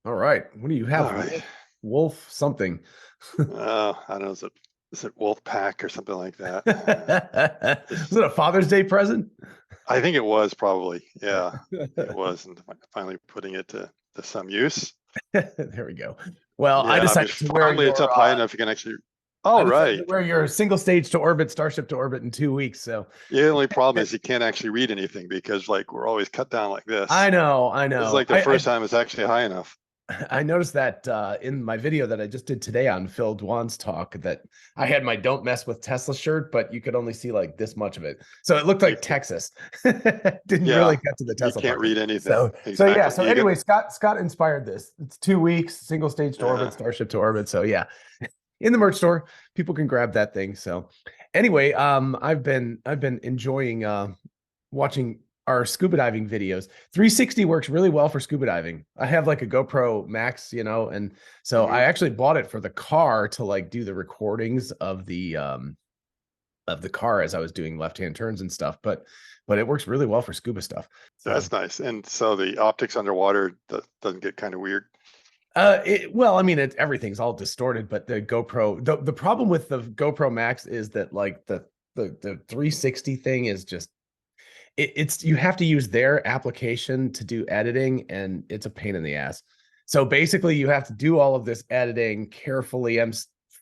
All right. What do you have? All right. Wolf something. I don't know. Is it Wolf Pack or something like that? Was Just, it a Father's Day present? I think it was probably. Yeah, it was, and finally putting it to some use. There we go. Well, I Yeah, I mean, decided to wear finally it's up high enough you can actually. Oh, I decided to right. wear your single stage to orbit, Starship to orbit in 2 weeks. So The only problem is you can't actually read anything because like we're always cut down like this. I know, I This is know. like the first time it's actually high enough. I noticed that in my video that I just did today on Phil Dwan's talk that I had my "Don't Mess with Tesla" shirt, but you could only see like this much of it, so it looked You like can, Texas. Didn't really yeah, get to the you Tesla can't part. read anything. So yeah. Exactly. So anyway, Scott inspired this. It's 2 weeks, single stage to orbit, Yeah. Starship to orbit. So yeah, in the merch store, people can grab that thing. So anyway, I've been enjoying watching our scuba diving videos. 360 works really well for scuba diving. I have like a GoPro Max, and so I Hmm. actually bought it for the car to like do the recordings of the car as I was doing left-hand turns and stuff. But it works really well for scuba stuff. So That's nice. And so the optics underwater doesn't get kind of weird. well, I mean, everything's all distorted, but the GoPro, the problem with the GoPro Max is that like the 360 thing is just it's you have to use their application to do editing, and it's a pain in the ass. So basically, you have to do all of this editing carefully. I'm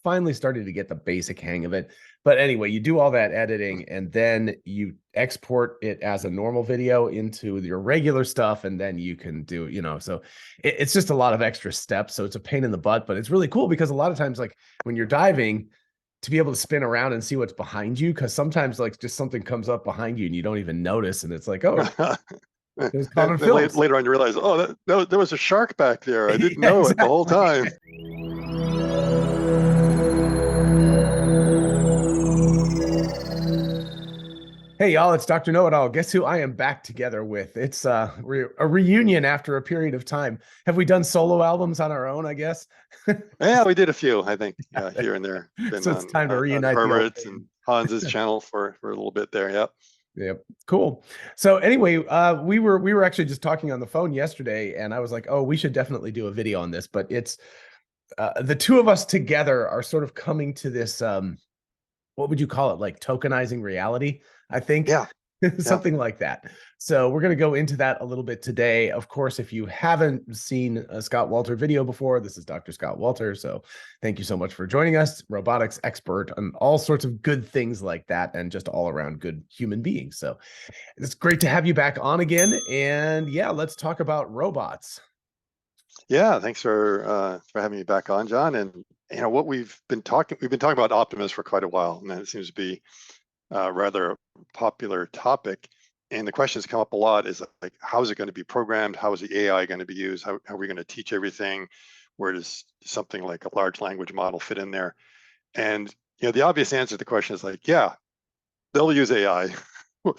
finally starting to get the basic hang of it. But anyway, you do all that editing, and then you export it as a normal video into your regular stuff, and then you can do, so it's just a lot of extra steps. So it's a pain in the butt, but it's really cool because a lot of times, like when you're diving, to be able to spin around and see what's behind you, because sometimes like just something comes up behind you and you don't even notice, and it's like, oh, there's And common then films. later on, you realize, oh, there was a shark back there. I didn't Yeah, know it the whole exactly. time. Hey y'all, it's Dr. Know-It-All. Guess who I am back together with? It's a reunion after a period of time. Have we done solo albums on our own, I guess? Yeah, we did a few, I think, here and there. Been So it's time to on reunite the old Herbert's and band. Hans's channel for a little bit there. Yep. Yep. Cool. So anyway, we were actually just talking on the phone yesterday, and I was like, oh, we should definitely do a video on this, but it's the two of us together are sort of coming to this what would you call it, like tokenizing reality, I think. Yeah. Yeah. Something like that. So we're going to go into that a little bit today. Of course, if you haven't seen a Scott Walter video before, this is Dr. Scott Walter. So thank you so much for joining us, robotics expert and all sorts of good things like that, and just all around good human beings. So it's great to have you back on again. And yeah, let's talk about robots. Yeah. Thanks for having me back on, John. And what we've been talking about Optimus for quite a while, and it seems to be rather a popular topic. And the questions come up a lot is like, how is it going to be programmed? How is the AI going to be used? How are we going to teach everything? Where does something like a large language model fit in there? And the obvious answer to the question is like, yeah, they'll use AI. The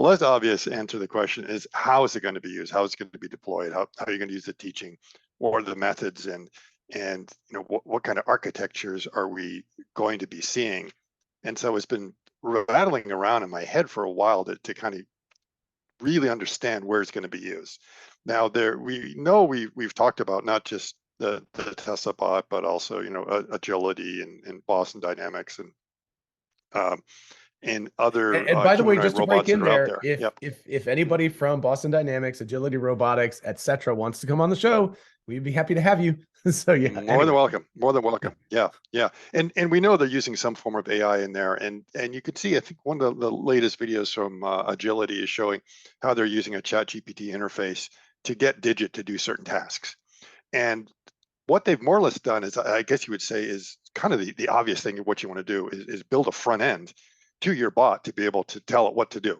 less obvious answer to the question is, how is it going to be used? How is it going to be deployed? How are you going to use the teaching? What are the methods? And what kind of architectures are we going to be seeing? And so it's been rattling around in my head for a while to kind of really understand where it's going to be used. Now, we've talked about not just the Teslabot, but also agility and Boston Dynamics um, and other And by the way, humanoid just to break robots that in are out there, there. if Yep. if anybody from Boston Dynamics, Agility Robotics, etc., wants to come on the show, we'd be happy to have you. So yeah, More than anyway. welcome. More than welcome. Yeah, yeah. And we know they're using some form of AI in there. And you can see, I think one of the latest videos from Agility is showing how they're using a Chat GPT interface to get Digit to do certain tasks. And what they've more or less done is, I guess you would say, is kind of the obvious thing of what you want to do is build a front end to your bot to be able to tell it what to do.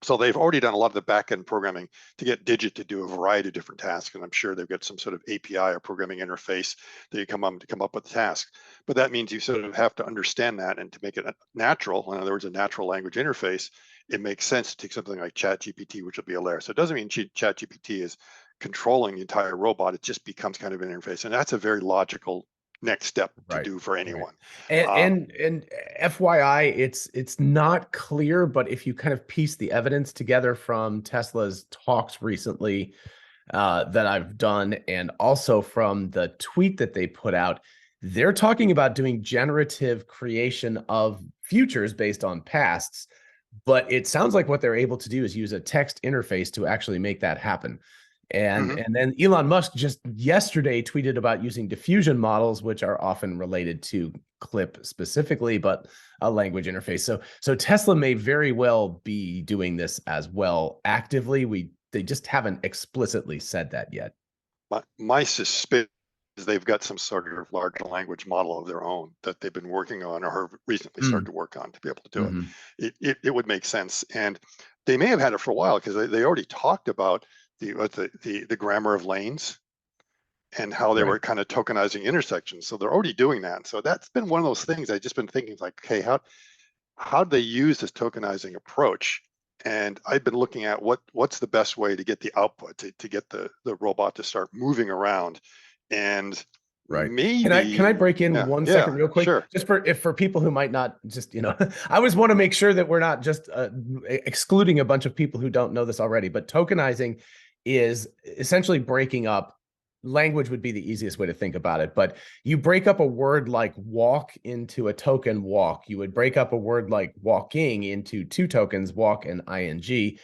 So they've already done a lot of the back-end programming to get Digit to do a variety of different tasks, and I'm sure they've got some sort of API or programming interface that you come up with the task. But that means you sort of have to understand that, and to make it natural, in other words, a natural language interface, it makes sense to take something like ChatGPT, which will be a layer. So it doesn't mean ChatGPT is controlling the entire robot; it just becomes kind of an interface, and that's a very logical next step to Right. do for Right. anyone. And Uh, and FYI, it's not clear, but if you kind of piece the evidence together from Tesla's talks recently, that I've done, and also from the tweet that they put out. They're talking about doing generative creation of futures based on pasts, but it sounds like what they're able to do is use a text interface to actually make that happen. And then Elon Musk just yesterday tweeted about using diffusion models, which are often related to CLIP specifically, but a language interface. So Tesla may very well be doing this as well actively. They just haven't explicitly said that yet. My suspicion is they've got some sort of large language model of their own that they've been working on or have recently started to work on to be able to do it. It would make sense, and they may have had it for a while because they already talked about the grammar of lanes and how they were kind of tokenizing intersections. So they're already doing that. So that's been one of those things I've just been thinking, like, okay, how do they use this tokenizing approach? And I've been looking at what's the best way to get the output to get the robot to start moving around. And maybe can I break in 1 second real quick? Sure. Just for people who might not just, I always want to make sure that we're not just excluding a bunch of people who don't know this already, but tokenizing is essentially breaking up. Language would be the easiest way to think about it, but you break up a word like walk into a token walk. You would break up a word like walking into two tokens, walk and ing.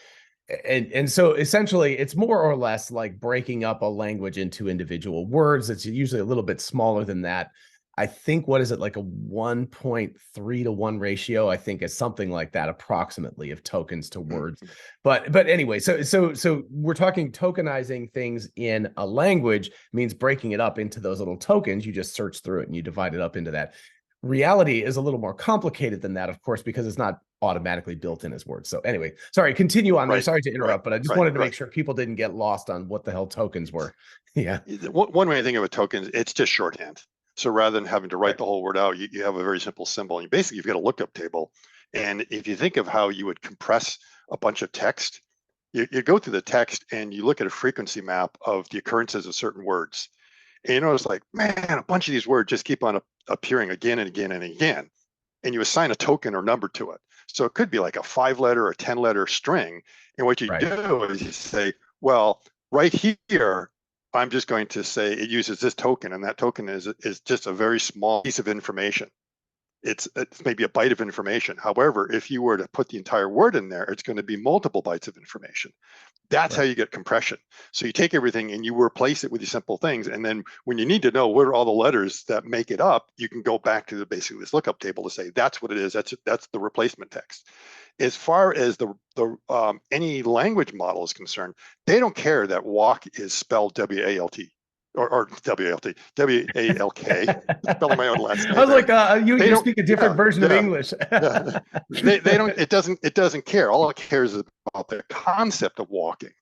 And so essentially it's more or less like breaking up a language into individual words. It's usually a little bit smaller than that. I think, what is it, like a 1.3 to 1 ratio? I think is something like that, approximately, of tokens to words. But anyway, so we're talking tokenizing things in a language means breaking it up into those little tokens. You just search through it and you divide it up into that. Reality is a little more complicated than that, of course, because it's not automatically built in as words. So anyway, sorry, continue on there. Sorry to interrupt, but I just wanted to make sure people didn't get lost on what the hell tokens were. Yeah. One way I think of a token, it's just shorthand. So rather than having to write the whole word out, you have a very simple symbol. And basically, you've got a lookup table. And if you think of how you would compress a bunch of text, you go through the text and you look at a frequency map of the occurrences of certain words. And you notice, like, man, a bunch of these words just keep on appearing again and again and again. And you assign a token or number to it. So it could be like a 5-letter or 10-letter string. And what you do is you say, well, right here, I'm just going to say it uses this token, and that token is just a very small piece of information. It's maybe a byte of information. However, if you were to put the entire word in there, it's going to be multiple bytes of information. That's how you get compression. So you take everything and you replace it with these simple things. And then when you need to know what are all the letters that make it up, you can go back to basically this lookup table to say, that's what it is. That's the replacement text. As far as any language model is concerned, they don't care that walk is spelled W-A-L-T. Or W-A-L-T, W-A-L-K, spelling my own last name. I was like, you speak a different version of English. They don't, it doesn't care. All it cares is about the concept of walking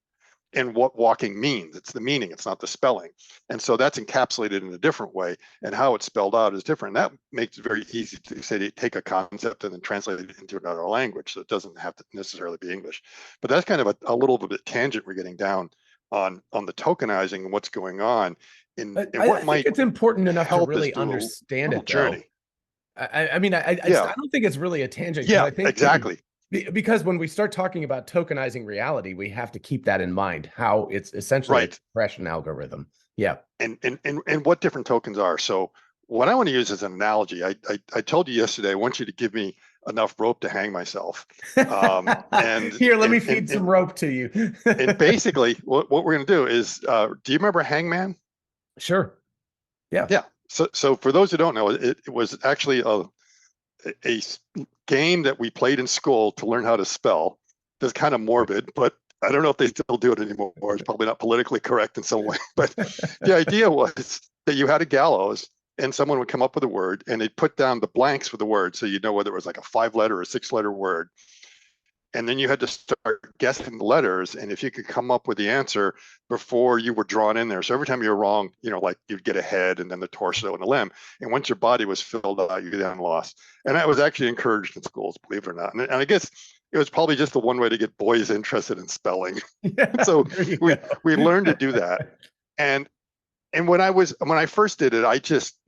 and what walking means. It's the meaning, it's not the spelling. And so that's encapsulated in a different way, and how it's spelled out is different. That makes it very easy to say, to take a concept and then translate it into another language. So it doesn't have to necessarily be English. But that's kind of a little bit tangent we're getting down on the tokenizing and what's going on. And what I think it's important enough to really understand it, journey. I mean, I don't think it's really a tangent. Yeah, I think exactly. Because when we start talking about tokenizing reality, we have to keep that in mind, how it's essentially a compression algorithm. Yeah. And what different tokens are. So what I want to use as an analogy, I told you yesterday, I want you to give me enough rope to hang myself. And here, let me feed some rope to you. And basically what we're going to do is, do you remember Hangman? Sure. Yeah. Yeah. So for those who don't know, it was actually a game that we played in school to learn how to spell. That's kind of morbid, but I don't know if they still do it anymore. It's probably not politically correct in some way. But the idea was that you had a gallows and someone would come up with a word and they'd put down the blanks for the word. So you'd know whether it was like a 5-letter or a 6-letter word. And then you had to start guessing the letters. And if you could come up with the answer before you were drawn in there. So every time you were wrong, like you'd get a head and then the torso and the limb. And once your body was filled out, you then lost. And that was actually encouraged in schools, believe it or not. And I guess it was probably just the one way to get boys interested in spelling. Yeah, so we learned to do that. And when I first did it, I just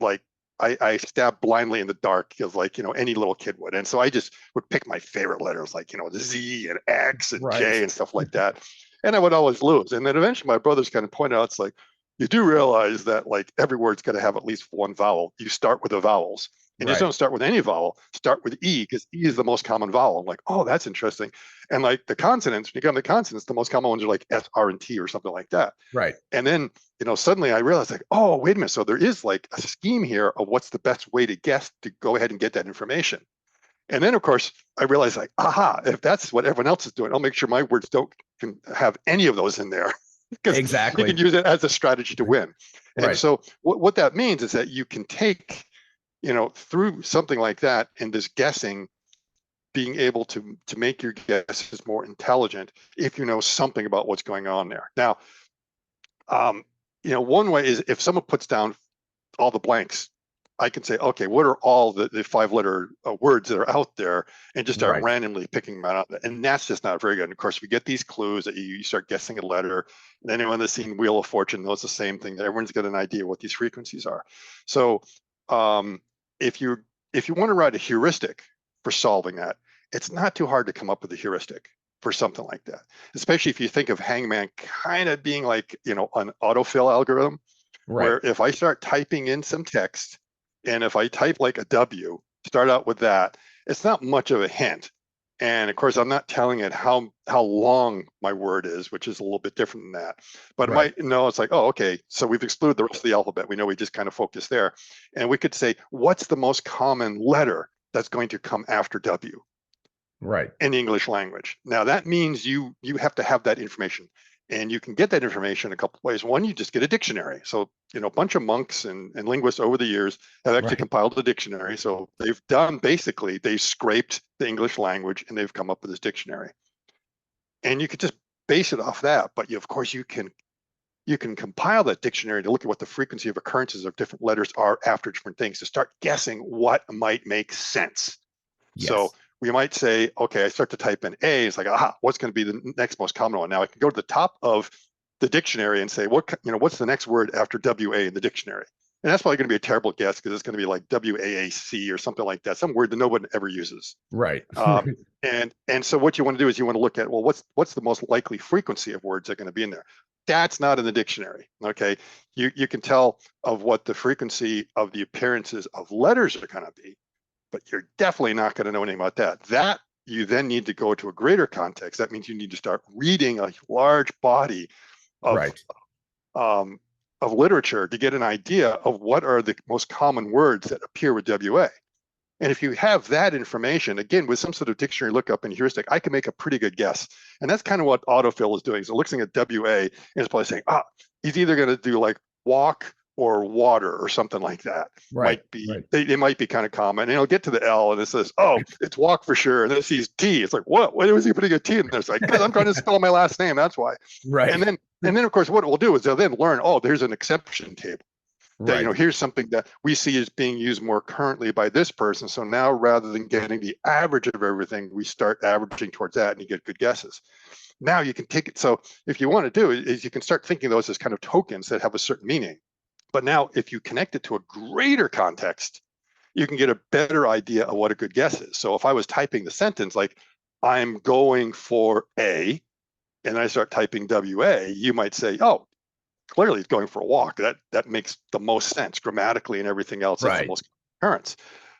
I stabbed blindly in the dark, because any little kid would. And so I just would pick my favorite letters, like, Z and X and J and stuff like that. and I would always lose. And then eventually my brothers kind of pointed out, it's like, you do realize that like every word's got to have at least one vowel. You start with the vowels. And just Right. don't start with any vowel, start with E, because E is the most common vowel. I'm like, oh, that's interesting. And like the consonants, when you come to consonants, the most common ones are like S, R, and T or something like that. Right. And then, suddenly I realized like, oh, wait a minute. So there is like a scheme here of what's the best way to guess to go ahead and get that information. And then, of course, I realized like, aha, if that's what everyone else is doing, I'll make sure my words don't can have any of those in there because Exactly. you can use it as a strategy to win. And Right. so what that means is that you can take, through something like that and this guessing, being able to make your guesses more intelligent if you know something about what's going on there. Now, one way is if someone puts down all the blanks, I can say, okay, what are all the 5-letter words that are out there, and just start Right. randomly picking them out. And that's just not very good. And of course, we get these clues that you start guessing a letter. And anyone that's seen Wheel of Fortune knows the same thing, that everyone's got an idea what these frequencies are. So if you want to write a heuristic for solving that, it's not too hard to come up with a heuristic for something like that, especially if you think of Hangman kind of being like, an autofill algorithm, Right. where if I start typing in some text, and if I type like a W, start out with that, it's not much of a hint. And of course, I'm not telling it how long my word is, which is a little bit different than that. But it might know, it's like, oh, okay, so we've excluded the rest of the alphabet. We know we just kind of focus there. And we could say, what's the most common letter that's going to come after W? Right. In the English language. Now that means you have to have that information, and you can get that information a couple of ways. One, you just get a dictionary. So a bunch of monks and linguists over the years have actually compiled a dictionary. So they've done, basically they scraped the English language and they've come up with this dictionary, and you could just base it off that. But of course you can compile that dictionary to look at what the frequency of occurrences of different letters are after different things, to start guessing what might make sense. Yes. So we might say, okay, I start to type in A. It's like, aha, what's going to be the next most common one? Now I can go to the top of the dictionary and say, what's the next word after WA in the dictionary? And that's probably going to be a terrible guess, because it's going to be like WAAC or something like that, some word that no one ever uses. Right. And so what you want to do is you want to look at, well, what's the most likely frequency of words that are going to be in there? That's not in the dictionary. Okay, you can tell of what the frequency of the appearances of letters are going to be, but you're definitely not going to know anything about that. That you then need to go to a greater context. That means you need to start reading a large body of literature to get an idea of what are the most common words that appear with WA. And if you have that information, again, with some sort of dictionary lookup and heuristic, I can make a pretty good guess. And that's kind of what autofill is doing. So looking at WA and it's probably saying, he's either going to do like walk or water or something like that. Might be they might be kind of common. And it'll get to the L and it says, oh, it's walk for sure. And then it sees T. It's like, what? Why was he putting a T in there? It's like, because I'm trying to spell my last name. That's why. Right. And then of course what it will do is they'll then learn, oh, there's an exception table. That, here's something that we see is being used more currently by this person. So now rather than getting the average of everything, we start averaging towards that and you get good guesses. Now you can take it. So if you want to do it, is you can start thinking of those as kind of tokens that have a certain meaning. But now if you connect it to a greater context, you can get a better idea of what a good guess is. So if I was typing the sentence like, I'm going for A, and I start typing WA, you might say, oh, clearly it's going for a walk. That makes the most sense grammatically and everything else. That's the most occurrence.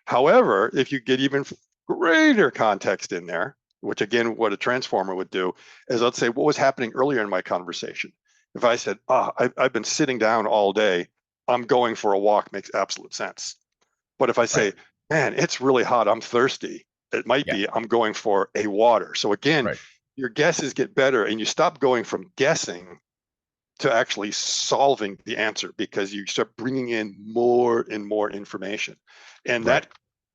However, if you get even greater context in there, which again, what a transformer would do is, let's say what was happening earlier in my conversation. If I said, I've been sitting down all day, I'm going for a walk, makes absolute sense. But if I say, man, it's really hot, I'm thirsty, it might be, I'm going for a water. So again, your guesses get better and you stop going from guessing to actually solving the answer, because you start bringing in more and more information. And that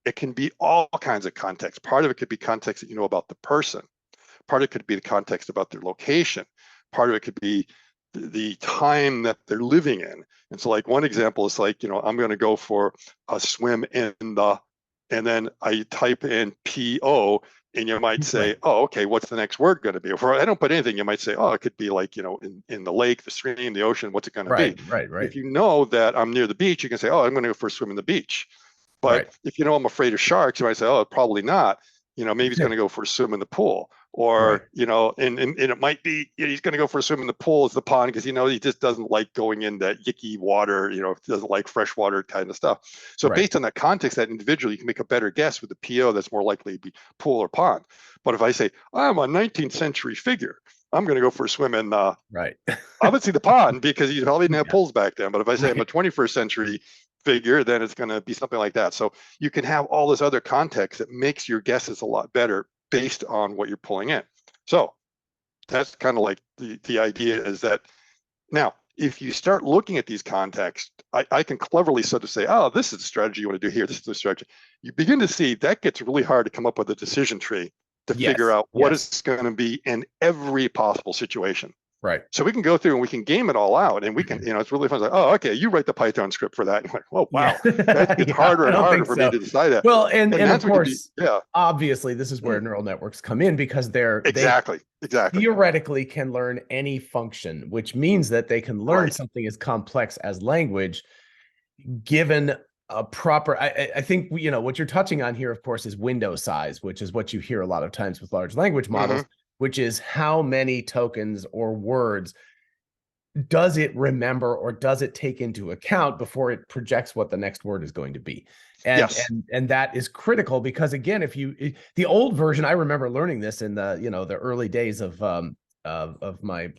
it can be all kinds of context. Part of it could be context that you know about the person. Part of it could be the context about their location. Part of it could be the time that they're living in. And so like one example is like, I'm going to go for a swim in the, and then I type in PO, and you might say, oh, okay, what's the next word going to be? If I don't put anything, you might say, oh, it could be like, in the lake, the stream, the ocean, what's it going to be? If you know that I'm near the beach, you can say, oh, I'm going to go for a swim in the beach. But if you know I'm afraid of sharks, you might say, oh, probably not. Maybe he's going to go for a swim in the pool. or, Right. and it might be, he's going to go for a swim in the pool as the pond because, he just doesn't like going in that yicky water, doesn't like fresh water kind of stuff. So Right. based on that context, that individual, you can make a better guess with the PO that's more likely to be pool or pond. But if I say, I'm a 19th century figure, I'm going to go for a swim in Right. obviously the pond because you probably didn't have Yeah. pools back then. But if I say I'm a Right. 21st century figure, then it's going to be something like that. So you can have all this other context that makes your guesses a lot better based on what you're pulling in. So that's kind of like the idea is that now, if you start looking at these contexts, I can cleverly sort of say, oh, this is the strategy you want to do here. This is the strategy. You begin to see that gets really hard to come up with a decision tree to figure Yes. out what Yes. it's going to be in every possible situation. Right. So we can go through and we can game it all out, and we can, it's really fun. It's like, oh, okay, you write the Python script for that. And you're like, oh, Yeah. wow, that gets Yeah, harder I and don't harder think for me so. to decide that. Well, and And of that's what could be, course, yeah, obviously, this is where neural networks come in because they exactly. theoretically can learn any function, which means that they can learn Right. something as complex as language, given a proper. I think what you're touching on here, of course, is window size, which is what you hear a lot of times with large language models, which is how many tokens or words does it remember or does it take into account before it projects what the next word is going to be. And Yes. and that is critical because, again, the old version, I remember learning this in the early days of my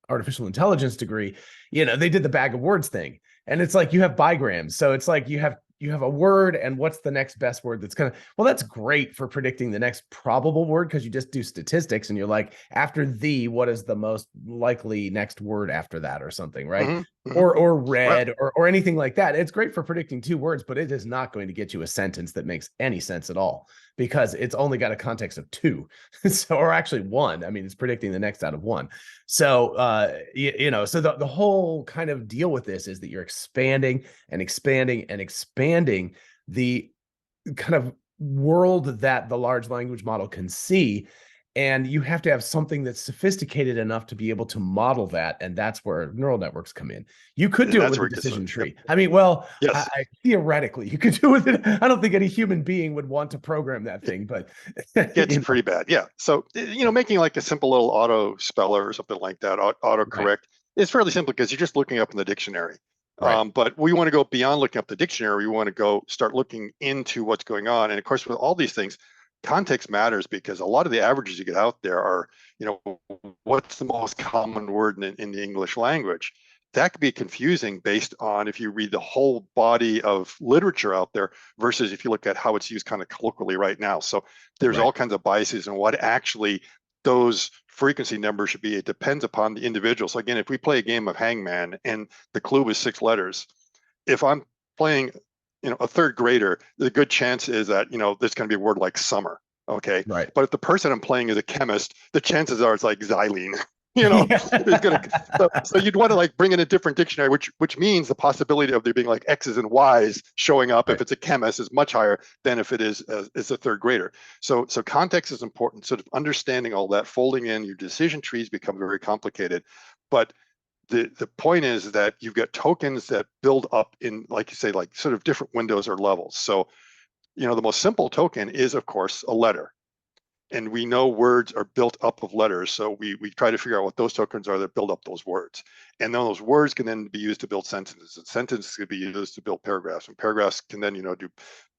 artificial intelligence degree. They did the bag of words thing, and it's like you have bigrams, so it's like you have a word, and what's the next best word that's gonna, well, that's great for predicting the next probable word because you just do statistics and you're like, after the, what is the most likely next word after that, or something, right? Or Well, red, or anything like that. It's great for predicting two words, but it is not going to get you a sentence that makes any sense at all because it's only got a context of two. So, or actually one. I mean, it's predicting the next out of one. So so the whole kind of deal with this is that you're expanding and expanding and expanding the kind of world that the large language model can see. And you have to have something that's sophisticated enough to be able to model that. And that's where neural networks come in. You could do it that's with where a it gets, decision yep. tree. I mean, well, Yes. theoretically, you could do it with it. I don't think any human being would want to program that thing, but Gets pretty bad. Yeah. So, making like a simple little auto speller or something like that, auto right, correct, is fairly simple because you're just looking up in the dictionary. right, But we want to go beyond looking up the dictionary. We want to go start looking into what's going on. And of course, with all these things, context matters because a lot of the averages you get out there are, what's the most common word in the English language? That could be confusing based on if you read the whole body of literature out there versus if you look at how it's used kind of colloquially right now. So there's right. all kinds of biases in what actually those frequency numbers should be. It depends upon the individual. So again, if we play a game of Hangman and the clue is 6 letters, if I'm playing, a third grader, the good chance is that, there's going to be a word like summer. Okay. Right. But if the person I'm playing is a chemist, the chances are it's like xylene. It's gonna. Yeah. So you'd want to like bring in a different dictionary, which means the possibility of there being like X's and Y's showing up if Right. it's a chemist is much higher than if it is a third grader. So context is important. Sort of understanding all that, folding in your decision trees become very complicated, but the point is that you've got tokens that build up in, like you say, like sort of different windows or levels. So the most simple token is of course a letter. And we know words are built up of letters. So we try to figure out what those tokens are that build up those words. And then those words can then be used to build sentences. And sentences can be used to build paragraphs. And paragraphs can then, do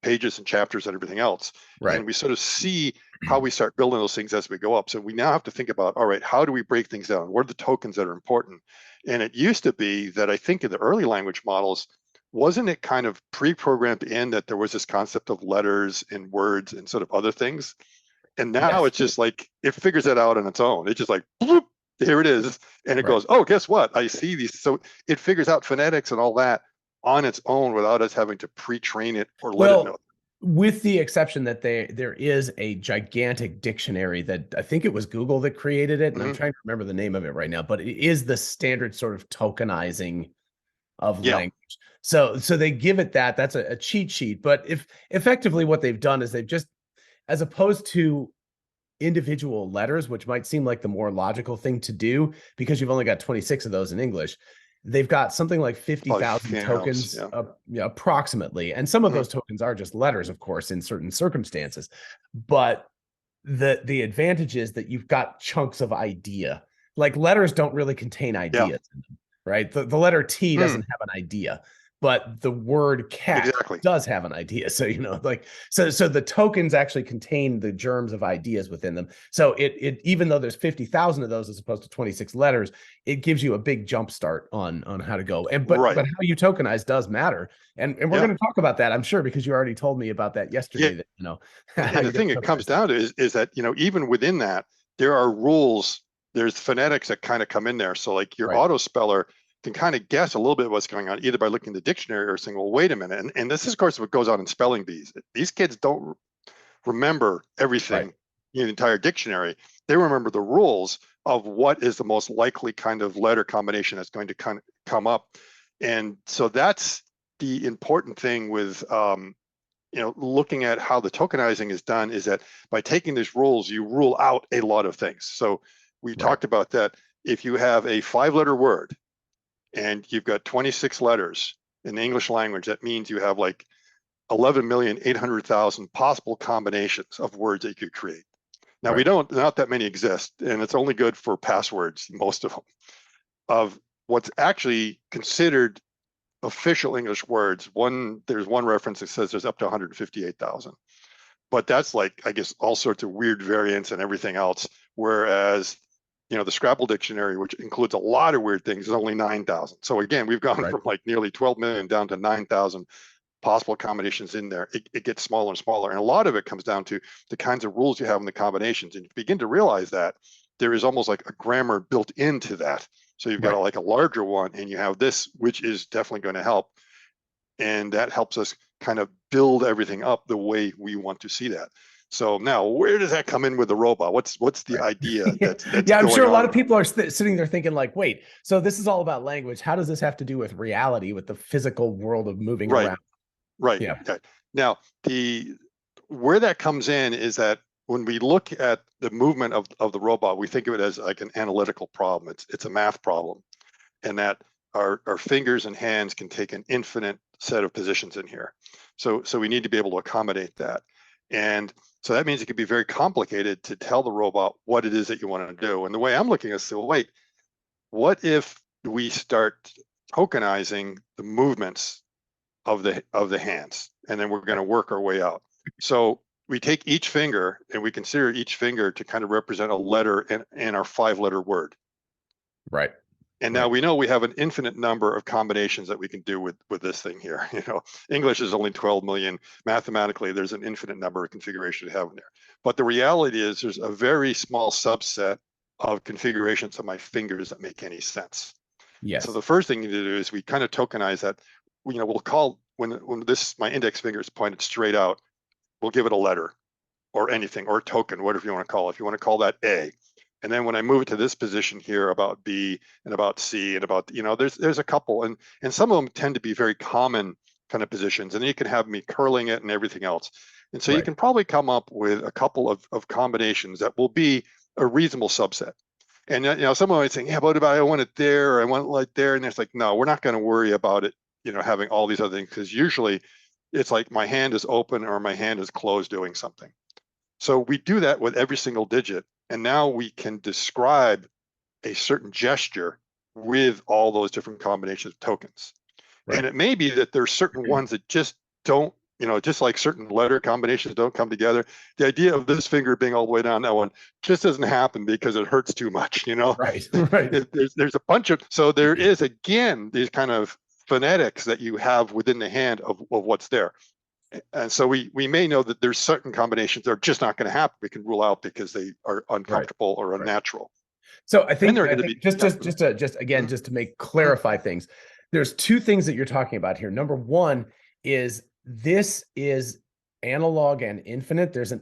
pages and chapters and everything else. Right. And we sort of see how we start building those things as we go up. So we now have to think about, all right, how do we break things down? What are the tokens that are important? And it used to be that I think in the early language models, wasn't it kind of pre-programmed in that there was this concept of letters and words and sort of other things? And now Yes. it's just like it figures it out on its own. It's just like, bloop, here it is. And it Right. goes, oh, guess what? I see these. So it figures out phonetics and all that on its own without us having to pre-train it or let it know. Well, with the exception that there is a gigantic dictionary that I think it was Google that created it, and I'm trying to remember the name of it right now, but it is the standard sort of tokenizing of Yeah. language. So they give it that's a cheat sheet. But if effectively what they've done is they've just, as opposed to individual letters, which might seem like the more logical thing to do because you've only got 26 of those in English, they've got something like 50,000 Ounce, tokens, approximately. And some of those tokens are just letters, of course, in certain circumstances. But the advantage is that you've got chunks of idea. Like letters don't really contain Yeah. ideas in them, right? The letter T Hmm. doesn't have an idea, but the word cat Exactly. does have an idea. So, you know, like, so the tokens actually contain the germs of ideas within them. So it even though there's 50,000 of those as opposed to 26 letters, it gives you a big jump start on how to go. And but Right. how you tokenize does matter. And we're Yeah. going to talk about that, I'm sure, because you already told me about that yesterday. Yeah. That, you know, how And the you're thing gonna it comes tokenize down to is that, you know, even within that, there are rules, there's phonetics that kind of come in there. So like your Right. auto speller can kind of guess a little bit what's going on, either by looking at the dictionary or saying, well, wait a minute. And this is, of course, what goes on in spelling bees. These kids don't remember everything Right. in the entire dictionary. They remember the rules of what is the most likely kind of letter combination that's going to kind of come up. And so that's the important thing with you know, looking at how the tokenizing is done, is that by taking these rules, you rule out a lot of things. So we talked about that. If you have a 5-letter word and you've got 26 letters in the English language, that means you have like 11,800,000 possible combinations of words that you could create. Now we don't, not that many exist, and it's only good for passwords, most of them, of what's actually considered official English words. There's one reference that says there's up to 158,000, but that's like, I guess, all sorts of weird variants and everything else. Whereas, you know, the Scrabble dictionary, which includes a lot of weird things, is only 9,000. So again, we've gone from like nearly 12 million down to 9,000 possible combinations in there. It gets smaller and smaller. And a lot of it comes down to the kinds of rules you have in the combinations. And you begin to realize that there is almost like a grammar built into that. So you've got like a larger one, and you have this, which is definitely going to help. And that helps us kind of build everything up the way we want to see that. So now, where does that come in with the robot? What's the idea that's yeah, I'm sure a lot on? of people are sitting there thinking like, wait, so this is all about language. How does this have to do with reality, with the physical world of moving around? Right. Yeah. Okay. Now, where that comes in is that when we look at the movement of the robot, we think of it as like an analytical problem. It's a math problem, and that our fingers and hands can take an infinite set of positions in here. So we need to be able to accommodate that. And so that means it can be very complicated to tell the robot what it is that you want to do. And the way I'm looking at it is, well, wait, what if we start tokenizing the movements of the hands, and then we're going to work our way out. So we take each finger and we consider each finger to kind of represent a letter in our 5-letter word. Right. And now we know we have an infinite number of combinations that we can do with this thing here. You know, English is only 12 million. Mathematically, there's an infinite number of configurations to have in there. But the reality is there's a very small subset of configurations of my fingers that make any sense. Yes. So the first thing you do is we kind of tokenize that. You know, we'll call, when my index finger is pointed straight out, we'll give it a letter or anything, or a token, whatever you want to call it. If you want to call that A. And then when I move it to this position here, about B and about C and about, you know, there's a couple, and some of them tend to be very common kind of positions, and then you can have me curling it and everything else. And so you can probably come up with a couple of combinations that will be a reasonable subset. And you know, someone might say, yeah, but I want it there, or I want it like there, and it's like, no, we're not going to worry about it, you know, having all these other things, because usually it's like my hand is open or my hand is closed doing something. So we do that with every single digit, and now we can describe a certain gesture with all those different combinations of tokens. And it may be that there's certain ones that just don't, you know, just like certain letter combinations don't come together. The idea of this finger being all the way down that one just doesn't happen because it hurts too much, you know? Right. There's a bunch of, so there is, again, these kind of phonetics that you have within the hand of what's there. And so we may know that there's certain combinations that are just not going to happen. We can rule out because they are uncomfortable or unnatural. So I think, just again, just to make clarify things, there's two things that you're talking about here. Number one is this is analog and infinite. There's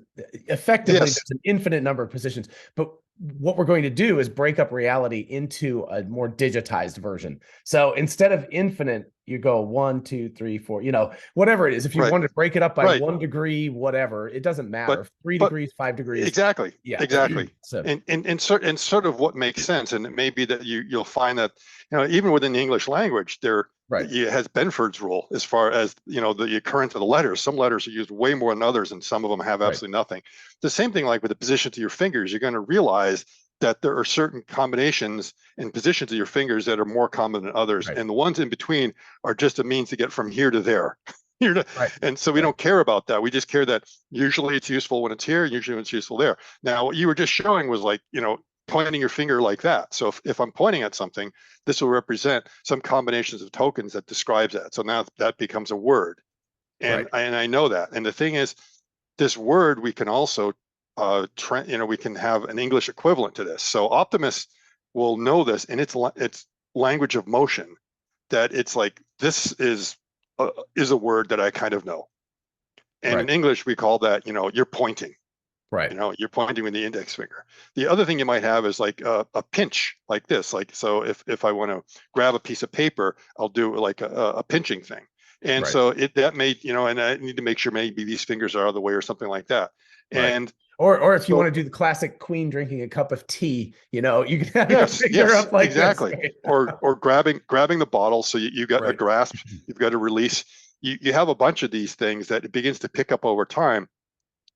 effectively there's an infinite number of positions, but what we're going to do is break up reality into a more digitized version. So instead of infinite, you go 1, 2, 3, 4, you know, whatever it is. If you Right. wanted to break it up by Right. 1 degree, whatever, it doesn't matter. But 3 but degrees, 5 degrees. exactly, Yeah. exactly. So And sort of what makes sense, and it may be that you'll find that, you know, even within the English language, there right. it has Benford's rule as far as, you know, the occurrence of the letters. Some letters are used way more than others, and some of them have Right. absolutely nothing. The same thing like with the position to your fingers, you're going to realize that there are certain combinations and positions of your fingers that are more common than others, Right. and the ones in between are just a means to get from here to there. Right. And so we don't care about that. We just care that usually it's useful when it's here, usually when it's useful there. Now, what you were just showing was like, you know, pointing your finger like that. So if I'm pointing at something, this will represent some combinations of tokens that describes that. So now that becomes a word. And I know that. And the thing is, this word we can also you know, we can have an English equivalent to this. So Optimus will know this in its language of motion, that it's like, this is a word that I kind of know. And Right. in English, we call that, you know, you're pointing. Right. You know, you're pointing with the index finger. The other thing you might have is like a pinch like this. Like, so if I want to grab a piece of paper, I'll do like a pinching thing. And Right. so that may, you know, and I need to make sure maybe these fingers are out of the way or something like that. Right. And Or if you so, want to do the classic queen drinking a cup of tea, you know, you can have your yes, finger yes, up like exactly. this. Or grabbing the bottle. So you got a Right. grasp, you've got a release. You have a bunch of these things that it begins to pick up over time.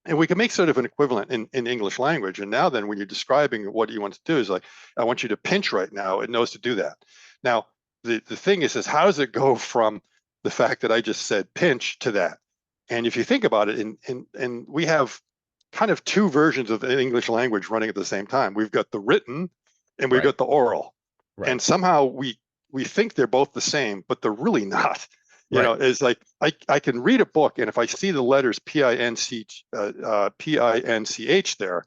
And we can make sort of an equivalent in English language. And now then when you're describing what you want to do is like, I want you to pinch right now. It knows to do that. Now, the thing is how does it go from the fact that I just said pinch to that? And if you think about it, and we have kind of two versions of the English language running at the same time. We've got the written and we've Right. got the oral. Right. And somehow we think they're both the same, but they're really not. You know, it's like I can read a book, and if I see the letters P-I-N-C-H there,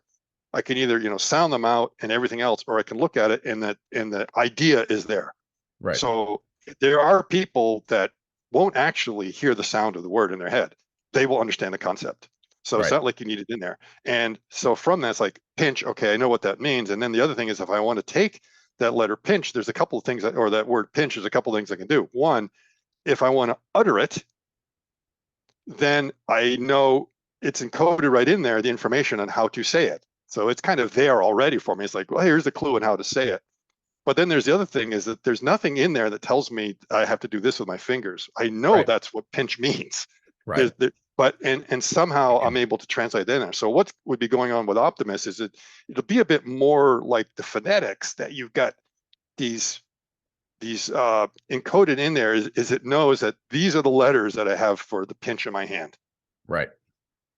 I can either, you know, sound them out and everything else, or I can look at it and the idea is there. Right. So there are people that won't actually hear the sound of the word in their head. They will understand the concept. So it's not like you need it in there. And so from that, it's like pinch. Okay, I know what that means. And then the other thing is, if I want to take that letter pinch, there's a couple of things or that word pinch, there's a couple of things I can do. One, if I want to utter it, then I know it's encoded right in there, the information on how to say it. So it's kind of there already for me. It's like, well, here's the clue on how to say it. But then there's the other thing is that there's nothing in there that tells me I have to do this with my fingers. I know that's what pinch means. Right. But somehow I'm able to translate in there. So what would be going on with Optimus is it'll be a bit more like the phonetics, that you've got these encoded in there is it knows that these are the letters that I have for the pinch in my hand. Right.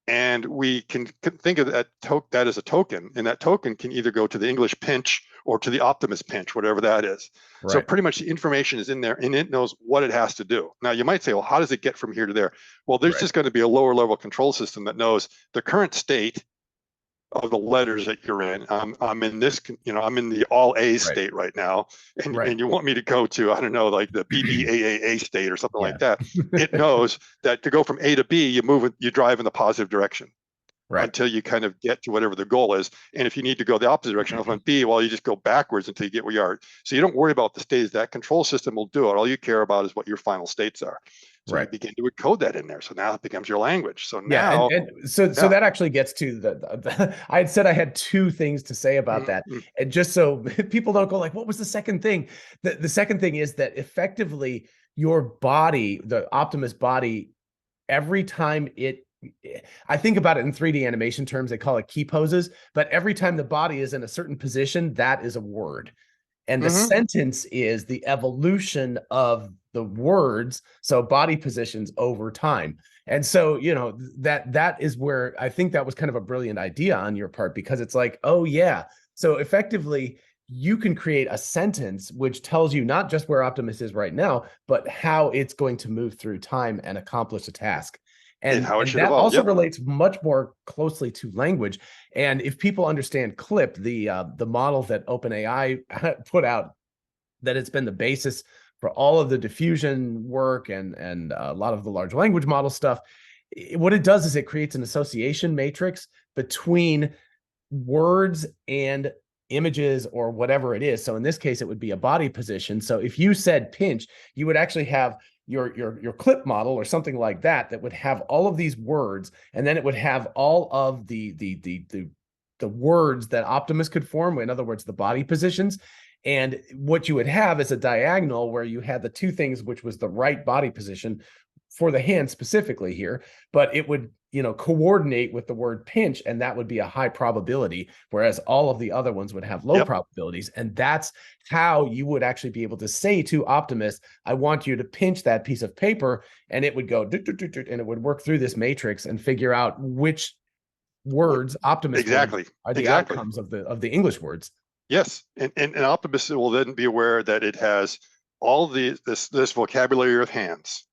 And we can think of that as a token, and that token can either go to the English pinch or to the Optimus pinch, whatever that is. Right. So pretty much the information is in there, and it knows what it has to do. Now you might say, well, how does it get from here to there? Well, there's just going to be a lower level control system that knows the current state of the letters that you're in. I'm in this, you know, I'm in the all A's state right now, and you want me to go to, I don't know, like the BBAAA state or something like that. It knows that to go from A to B, you drive in the positive direction until you kind of get to whatever the goal is. And if you need to go the opposite direction from B, well, you just go backwards until you get where you are. So you don't worry about the states. That control system will do it. All you care about is what your final states are. So you begin to encode that in there. So now it becomes your language. So now, so that actually gets to the I had said I had two things to say about that. And just so people don't go like, what was the second thing? The second thing is that effectively your body, the Optimus body, every time I think about it in 3D animation terms, they call it key poses, but every time the body is in a certain position, that is a word. And the sentence is the evolution of the words, so body positions over time. And so, you know, that is where I think that was kind of a brilliant idea on your part, because it's like, oh yeah. So effectively, you can create a sentence which tells you not just where Optimus is right now, but how it's going to move through time and accomplish a task. And how it should that evolve. also relates much more closely to language. And if people understand CLIP, the model that OpenAI put out, that it's been the basis for all of the diffusion work and a lot of the large language model stuff, what it does is it creates an association matrix between words and images or whatever it is. So in this case, it would be a body position. So if you said pinch, you would actually have your clip model or something like that that would have all of these words, and then it would have all of the words that Optimus could form. In other words, the body positions. And what you would have is a diagonal where you had the two things, which was the right body position for the hand specifically here, but it would, coordinate with the word pinch, and that would be a high probability, whereas all of the other ones would have low probabilities. And that's how you would actually be able to say to Optimus, I want you to pinch that piece of paper, and it would go, and it would work through this matrix and figure out which words Optimus words are the outcomes of the English words. Yes, and Optimus will then be aware that it has all this vocabulary of hands.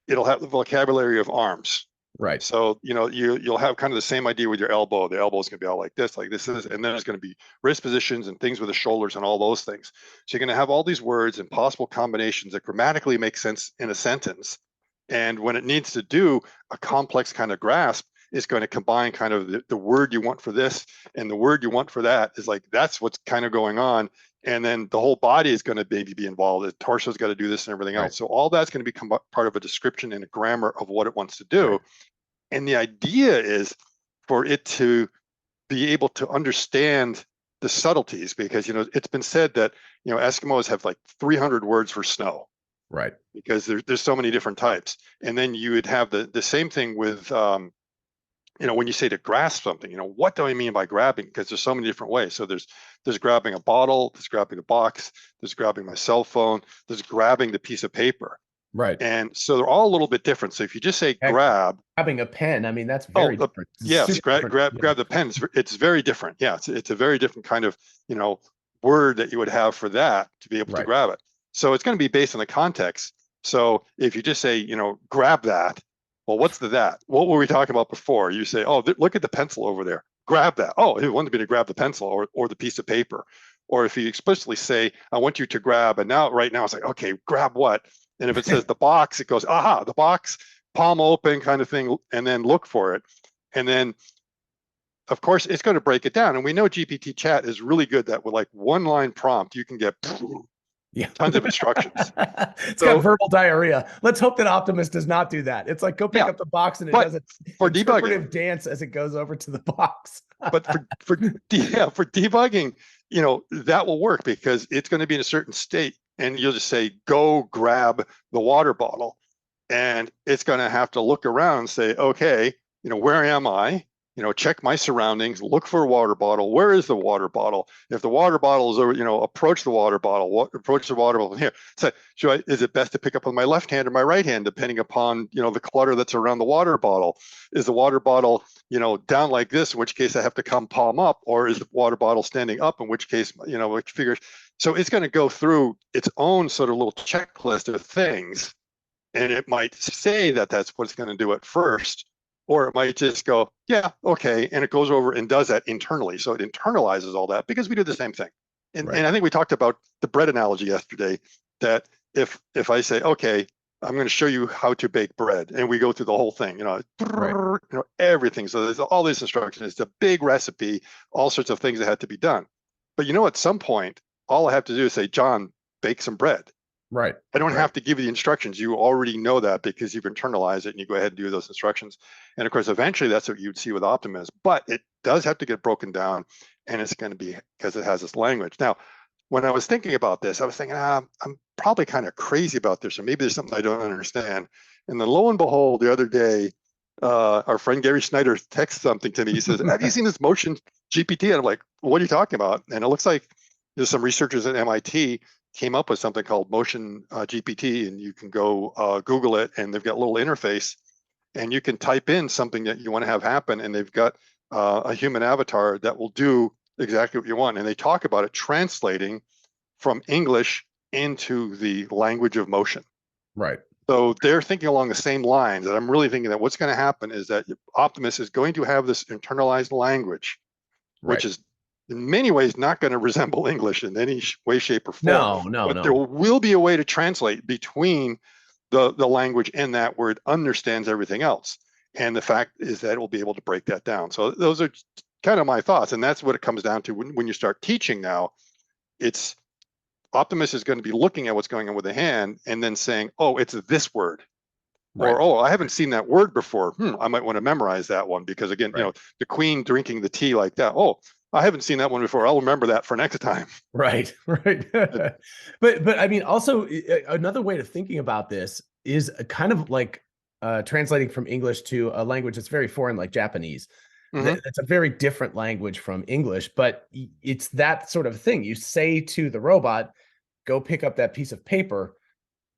It'll have the vocabulary of arms. Right. So, you'll have kind of the same idea with your elbow. The elbow is going to be all like this, and then there's going to be wrist positions and things with the shoulders and all those things. So you're going to have all these words and possible combinations that grammatically make sense in a sentence. And when it needs to do a complex kind of grasp, it's going to combine kind of the word you want for this and the word you want for that. Is like, that's what's kind of going on. And then the whole body is going to maybe be involved. The torso's got to do this and everything else. So all that's going to become part of a description and a grammar of what it wants to do. Right. And the idea is for it to be able to understand the subtleties, because, it's been said that, Eskimos have like 300 words for snow. Right. Because there's so many different types. And then you would have the same thing with, when you say to grasp something, what do I mean by grabbing? Because there's so many different ways. So there's grabbing a bottle, there's grabbing a box, there's grabbing my cell phone, there's grabbing the piece of paper. Right. And so they're all a little bit different. So if you just say grabbing a pen, I mean, that's very different. Yes, grab the pen. It's very different. Yeah, it's a very different kind of, word that you would have for that to be able to grab it. So it's going to be based on the context. So if you just say, grab that, well, what's that? What were we talking about before? You say, oh, look at the pencil over there. Grab that. Oh, he wanted me to grab the pencil or the piece of paper. Or if you explicitly say, I want you to grab, and right now it's like, okay, grab what? And if it says the box, it goes, aha, the box, palm open kind of thing, and then look for it. And then, of course, it's going to break it down. And we know GPT chat is really good that with like one line prompt, you can get tons of instructions. It's got verbal diarrhea. Let's hope that Optimus does not do that. It's like, go pick up the box, and it does a interpretive dance as it goes over to the box. But for debugging, that will work because it's going to be in a certain state, and you'll just say, go grab the water bottle, and it's going to have to look around and say, okay, where am I? Check my surroundings, look for a water bottle. Where is the water bottle? If the water bottle is over, approach the water bottle. Approach the water bottle here. So, is it best to pick up with my left hand or my right hand, depending upon, the clutter that's around the water bottle? Is the water bottle, down like this, in which case I have to come palm up, or is the water bottle standing up, in which case, which figures. So it's going to go through its own sort of little checklist of things, and it might say that that's what it's going to do at first. Or it might just go, yeah, okay, and it goes over and does that internally. So it internalizes all that because we do the same thing. And I think we talked about the bread analogy yesterday, that if I say, okay, I'm going to show you how to bake bread, and we go through the whole thing, everything. So there's all these instructions. It's a big recipe, all sorts of things that had to be done. But at some point, all I have to do is say, John, bake some bread. Right. I don't have to give you the instructions. You already know that because you've internalized it, and you go ahead and do those instructions. And of course, eventually that's what you'd see with Optimus, but it does have to get broken down, and it's going to be because it has this language. Now, when I was thinking about this, I was thinking, I'm probably kind of crazy about this, or maybe there's something I don't understand. And then lo and behold, the other day, our friend Gary Snyder texts something to me. He says, have you seen this motion GPT? And I'm like, what are you talking about? And it looks like there's some researchers at MIT came up with something called Motion GPT, and you can go Google it, and they've got a little interface, and you can type in something that you want to have happen, and they've got a human avatar that will do exactly what you want. And they talk about it translating from English into the language of motion. Right. So they're thinking along the same lines, and I'm really thinking that what's going to happen is that Optimus is going to have this internalized language, which is in many ways not going to resemble English in any way, shape, or form. No. There will be a way to translate between the language and that where it understands everything else. And the fact is that it will be able to break that down. So those are kind of my thoughts. And that's what it comes down to when you start teaching now. It's Optimus is going to be looking at what's going on with the hand and then saying, oh, it's this word. Right. Or, oh, I haven't seen that word before. I might want to memorize that one because, again, Right. the queen drinking the tea like that. Oh, I haven't seen that one before. I'll remember that for next time. Right. Right. But I mean, also another way of thinking about this is kind of like translating from English to a language that's very foreign, like Japanese. That's a very different language from English, but it's that sort of thing. You say to the robot, go pick up that piece of paper.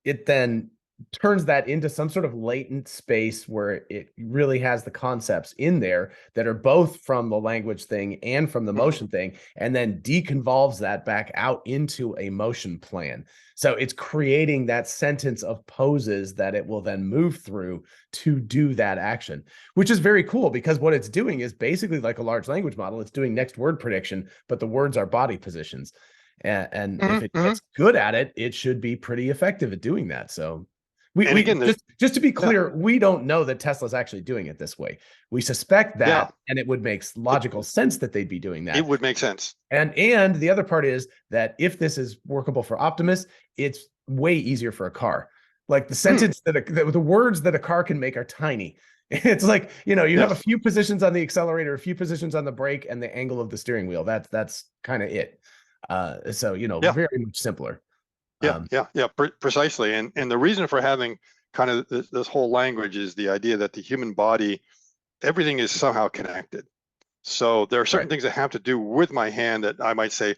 It then turns that into some sort of latent space where it really has the concepts in there that are both from the language thing and from the motion thing, and then deconvolves that back out into a motion plan. So it's creating that sentence of poses that it will then move through to do that action, which is very cool because what it's doing is basically like a large language model. It's doing next word prediction, but the words are body positions. And if it gets good at it, it should be pretty effective at doing that. So just to be clear, we don't know that Tesla's actually doing it this way. We suspect that, and it would make logical sense that they'd be doing that. It would make sense. And the other part is that if this is workable for Optimus, it's way easier for a car. Like the sentence the words that a car can make are tiny. It's like, you have a few positions on the accelerator, a few positions on the brake, and the angle of the steering wheel. That's kind of it. So very much simpler. Precisely. And the reason for having kind of this whole language is the idea that the human body, everything is somehow connected. So there are certain things that have to do with my hand that I might say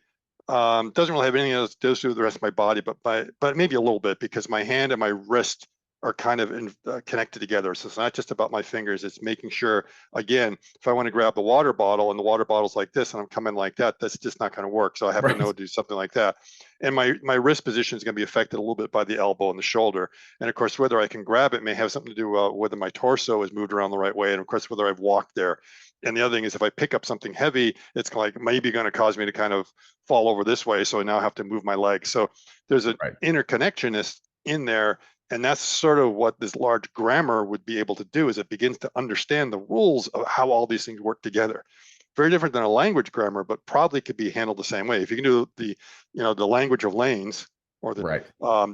doesn't really have anything else to do with the rest of my body, but maybe a little bit, because my hand and my wrist are kind of connected together. So it's not just about my fingers. It's making sure, again, if I want to grab the water bottle and the water bottle's like this and I'm coming like that, that's just not going to work. So I have to know to do something like that. And my wrist position is going to be affected a little bit by the elbow and the shoulder. And of course, whether I can grab it may have something to do whether my torso is moved around the right way. And of course, whether I've walked there. And the other thing is, if I pick up something heavy, it's like maybe going to cause me to kind of fall over this way. So I now have to move my legs. So there's an interconnectedness in there. And that's sort of what this large grammar would be able to do, is it begins to understand the rules of how all these things work together. Very different than a language grammar, but probably could be handled the same way. If you can do the language of lanes, or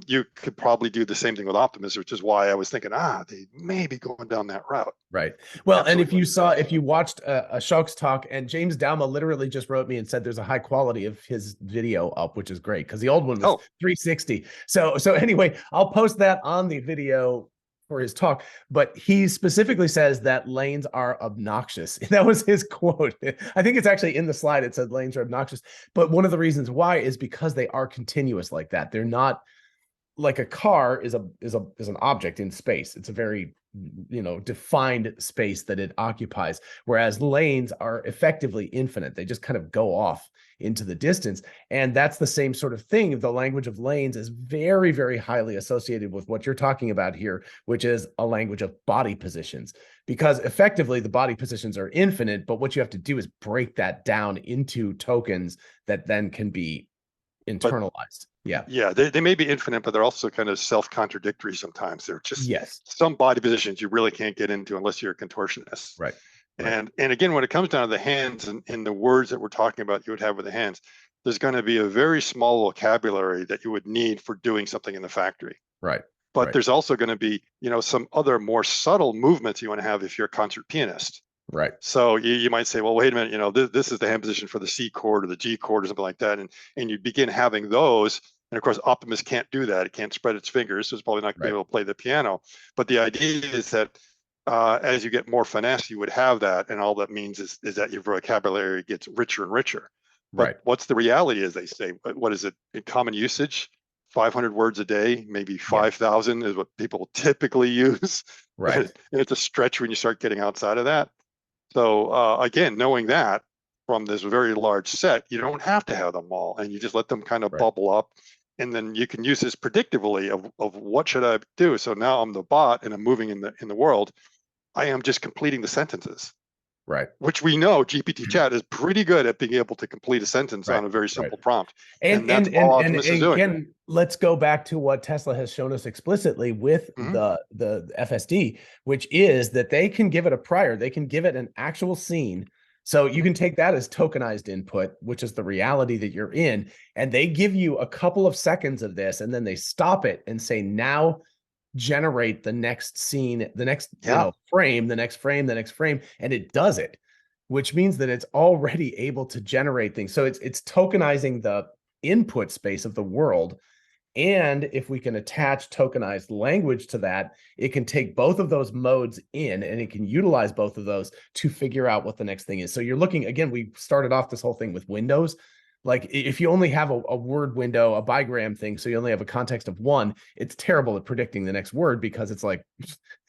you could probably do the same thing with Optimus, which is why I was thinking, they may be going down that route. Right. Well, absolutely. And if you watched a Shulk's talk, and James Dalma literally just wrote me and said there's a high quality of his video up, which is great because the old one was 360. So anyway, I'll post that on the video for his talk, but he specifically says that lanes are obnoxious. That was his quote. I think it's actually in the slide. It said lanes are obnoxious, but one of the reasons why is because they are continuous like that. They're not like a car is an object in space. It's a very defined space that it occupies, whereas lanes are effectively infinite. They just kind of go off into the distance. And that's the same sort of thing. The language of lanes is very, very highly associated with what you're talking about here, which is a language of body positions, because effectively the body positions are infinite, but what you have to do is break that down into tokens that then can be internalized. They may be infinite, but they're also kind of self-contradictory sometimes. They're just some body positions you really can't get into unless you're a contortionist. Right. And again, when it comes down to the hands and the words that we're talking about you would have with the hands, there's going to be a very small vocabulary that you would need for doing something in the factory. Right. But there's also going to be, some other more subtle movements you want to have if you're a concert pianist. Right. So you might say, well, wait a minute, this is the hand position for the C chord or the G chord or something like that. And you begin having those. And of course, Optimus can't do that. It can't spread its fingers, so it's probably not going to be able to play the piano. But the idea is that as you get more finesse, you would have that. And all that means is that your vocabulary gets richer and richer. But what's the reality, as they say? What is it in common usage? 500 words a day, maybe 5,000 is what people typically use. Right. And it's a stretch when you start getting outside of that. So again, knowing that from this very large set, you don't have to have them all, and you just let them kind of bubble up. And then you can use this predictively of what should I do? So now I'm the bot and I'm moving in the world. I am just completing the sentences. Right. Which we know GPT chat is pretty good at being able to complete a sentence on a very simple prompt. And that's all Optimus is doing. Again, let's go back to what Tesla has shown us explicitly with the FSD, which is that they can give it a prior, they can give it an actual scene, So you can take that as tokenized input, which is the reality that you're in, and they give you a couple of seconds of this, and then they stop it and say, now generate the next scene, the next frame, the next frame, the next frame, and it does it, which means that it's already able to generate things. So it's tokenizing the input space of the world. And if we can attach tokenized language to that, it can take both of those modes in, and it can utilize both of those to figure out what the next thing is. So you're looking, again, we started off this whole thing with windows. Like if you only have a word window, a bigram thing, so you only have a context of one, it's terrible at predicting the next word because it's like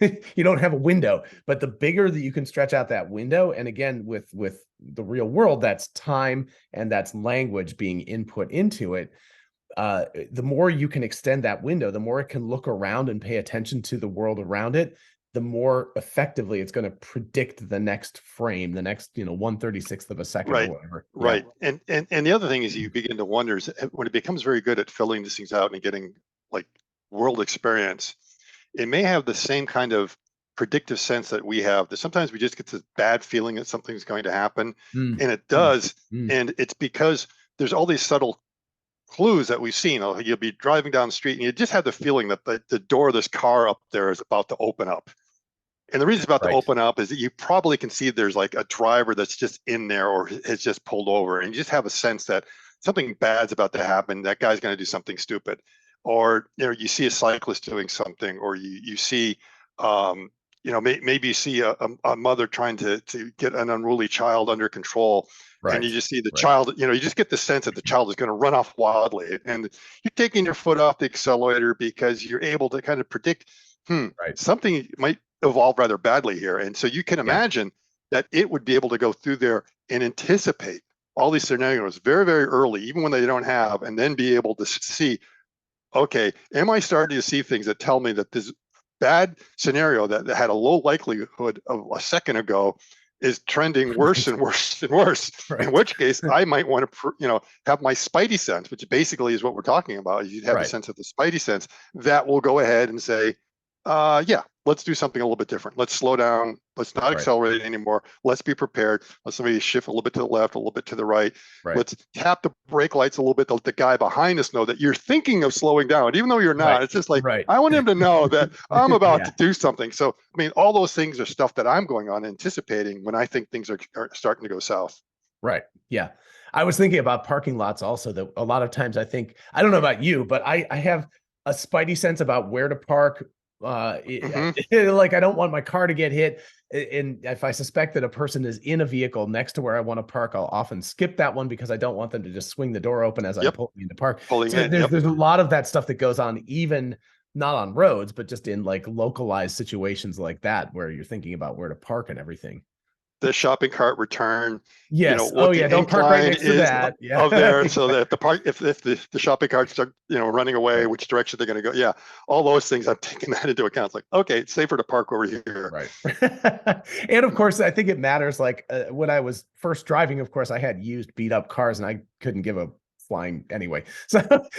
you don't have a window. But the bigger that you can stretch out that window, and again, with the real world, that's time and that's language being input into it. The more you can extend that window, the more it can look around and pay attention to the world around it, the more effectively it's going to predict the next frame, the next, 1/36 of a second or whatever. Right. Yeah. And the other thing is you begin to wonder is when it becomes very good at filling these things out and getting like world experience, it may have the same kind of predictive sense that we have, that sometimes we just get this bad feeling that something's going to happen, and it does. And it's because there's all these subtle clues that we've seen. You'll be driving down the street and you just have the feeling that the door of this car up there is about to open up. And the reason it's about to open up is that you probably can see there's like a driver that's just in there or has just pulled over, and you just have a sense that something bad's about to happen. That guy's going to do something stupid. Or you see a cyclist doing something, or you see maybe you see a mother trying to get an unruly child under control. And you just see the child, you just get the sense that the child is going to run off wildly, and you're taking your foot off the accelerator because you're able to kind of predict, something might evolve rather badly here. And so you can imagine that it would be able to go through there and anticipate all these scenarios very, very early, even when they don't have, and then be able to see, okay, am I starting to see things that tell me that this bad scenario that had a low likelihood of a second ago is trending worse and worse and worse. In which case, I might want to, have my spidey sense, which basically is what we're talking about. You'd have a sense of the spidey sense that will go ahead and say, let's do something a little bit different. Let's slow down. Let's not accelerate anymore. Let's be prepared. Let's maybe shift a little bit to the left, a little bit to the right. Let's tap the brake lights a little bit to let the guy behind us know that you're thinking of slowing down, even though you're not. It's just like, I want him to know that I'm about to do something. So, I mean, all those things are stuff that I'm going on anticipating when I think things are starting to go south. Right. Yeah. I was thinking about parking lots also, that a lot of times I think, I don't know about you, but I have a spidey sense about where to park. Like I don't want my car to get hit, and if I suspect that a person is in a vehicle next to where I want to park, I'll often skip that one because I don't want them to just swing the door open as I pull into park. There's a lot of that stuff that goes on, even not on roads, but just in like localized situations like that where you're thinking about where to park and everything. The shopping cart return. Yes. Don't park right next to that. Of there, so that the park, if the shopping carts start, running away, which direction they're going to go. Yeah, all those things, I'm taking that into account. It's like, okay, it's safer to park over here. Right. And of course, I think it matters. Like when I was first driving, of course, I had used beat up cars, and I couldn't give a flying anyway. So,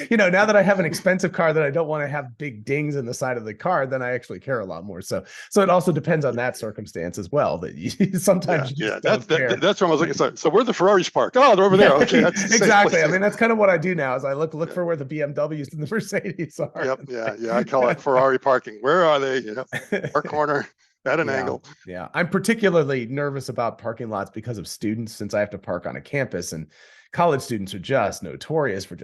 now that I have an expensive car that I don't want to have big dings in the side of the car, then I actually care a lot more. So it also depends on that circumstance as well, that you sometimes that's what I was looking at. So where the Ferraris parked? Oh, they're over there. Okay, that's exactly. I mean, that's kind of what I do now, is I look for where the BMWs and the Mercedes are. Yep. Yeah. I call it Ferrari parking. Where are they? Our corner at an angle. Yeah. I'm particularly nervous about parking lots because of students, since I have to park on a campus, and college students are just notorious for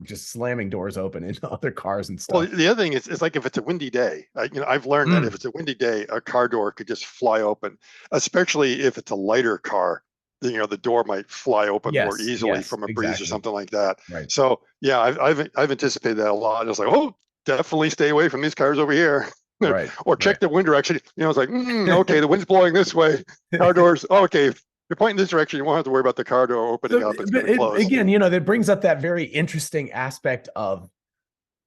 just slamming doors open into other cars and stuff. Well, the other thing is, it's like if it's a windy day, I've learned that if it's a windy day, a car door could just fly open, especially if it's a lighter car. The door might fly open more easily from a breeze or something like that. Right. So yeah, I've anticipated that a lot. I was like, oh, definitely stay away from these cars over here. Right. Or check the wind direction. It's like, okay, the wind's blowing this way. Car doors, okay. You're pointing this direction, you won't have to worry about the car door opening up. It's close. Again, that brings up that very interesting aspect of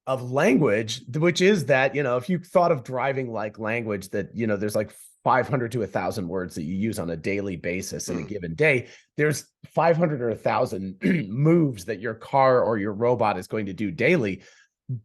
language, which is that, if you thought of driving like language, that, there's like 500 to 1,000 words that you use on a daily basis in a given day. There's 500 or 1,000 moves that your car or your robot is going to do daily.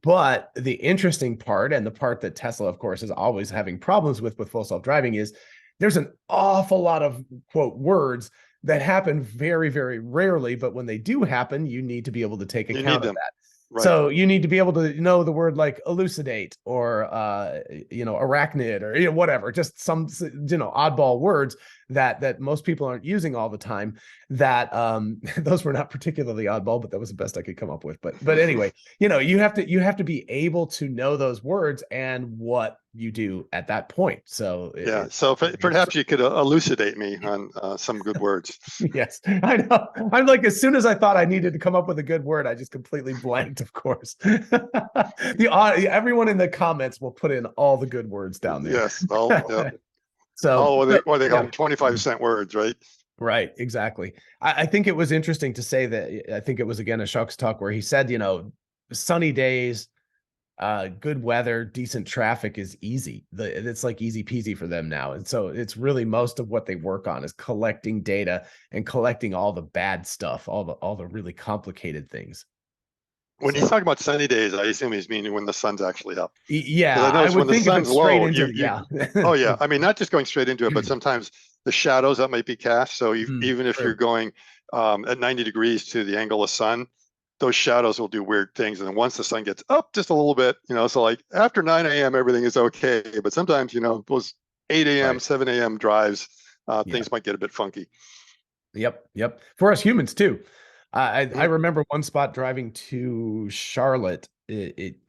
But the interesting part, and the part that Tesla, of course, is always having problems with full self-driving, is there's an awful lot of quote words that happen very, very rarely, but when they do happen, you need to be able to take You account need of them. that. Right. So you need to be able to know the word like elucidate or arachnid or whatever, just some oddball words that most people aren't using all the time. That those were not particularly oddball, but that was the best I could come up with. But anyway, you have to be able to know those words and what you do at that point. So yeah. So perhaps you could elucidate me on some good words. Yes, I know. I'm like, as soon as I thought I needed to come up with a good word, I just completely blanked, of course. Everyone in the comments will put in all the good words down there. Yes. Yeah. So, what they call them, 25-cent words, right? Right, exactly. I think it was interesting to say that, I think it was again a Shucks talk where he said, sunny days, good weather, decent traffic is easy. It's like easy peasy for them now. And so it's really most of what they work on is collecting data and collecting all the bad stuff, all the really complicated things. When he's talking about sunny days, I assume he's meaning when the sun's actually up. Yeah, I would when the think if sun's it's straight low, into yeah. Oh yeah, I mean not just going straight into it, but sometimes the shadows that might be cast. So even if you're going at 90 degrees to the angle of sun, those shadows will do weird things. And then once the sun gets up just a little bit, so like after 9 a.m. everything is okay, but sometimes those 8 a.m. 7 a.m. drives, things might get a bit funky. Yep. For us humans too. I remember one spot driving to Charlotte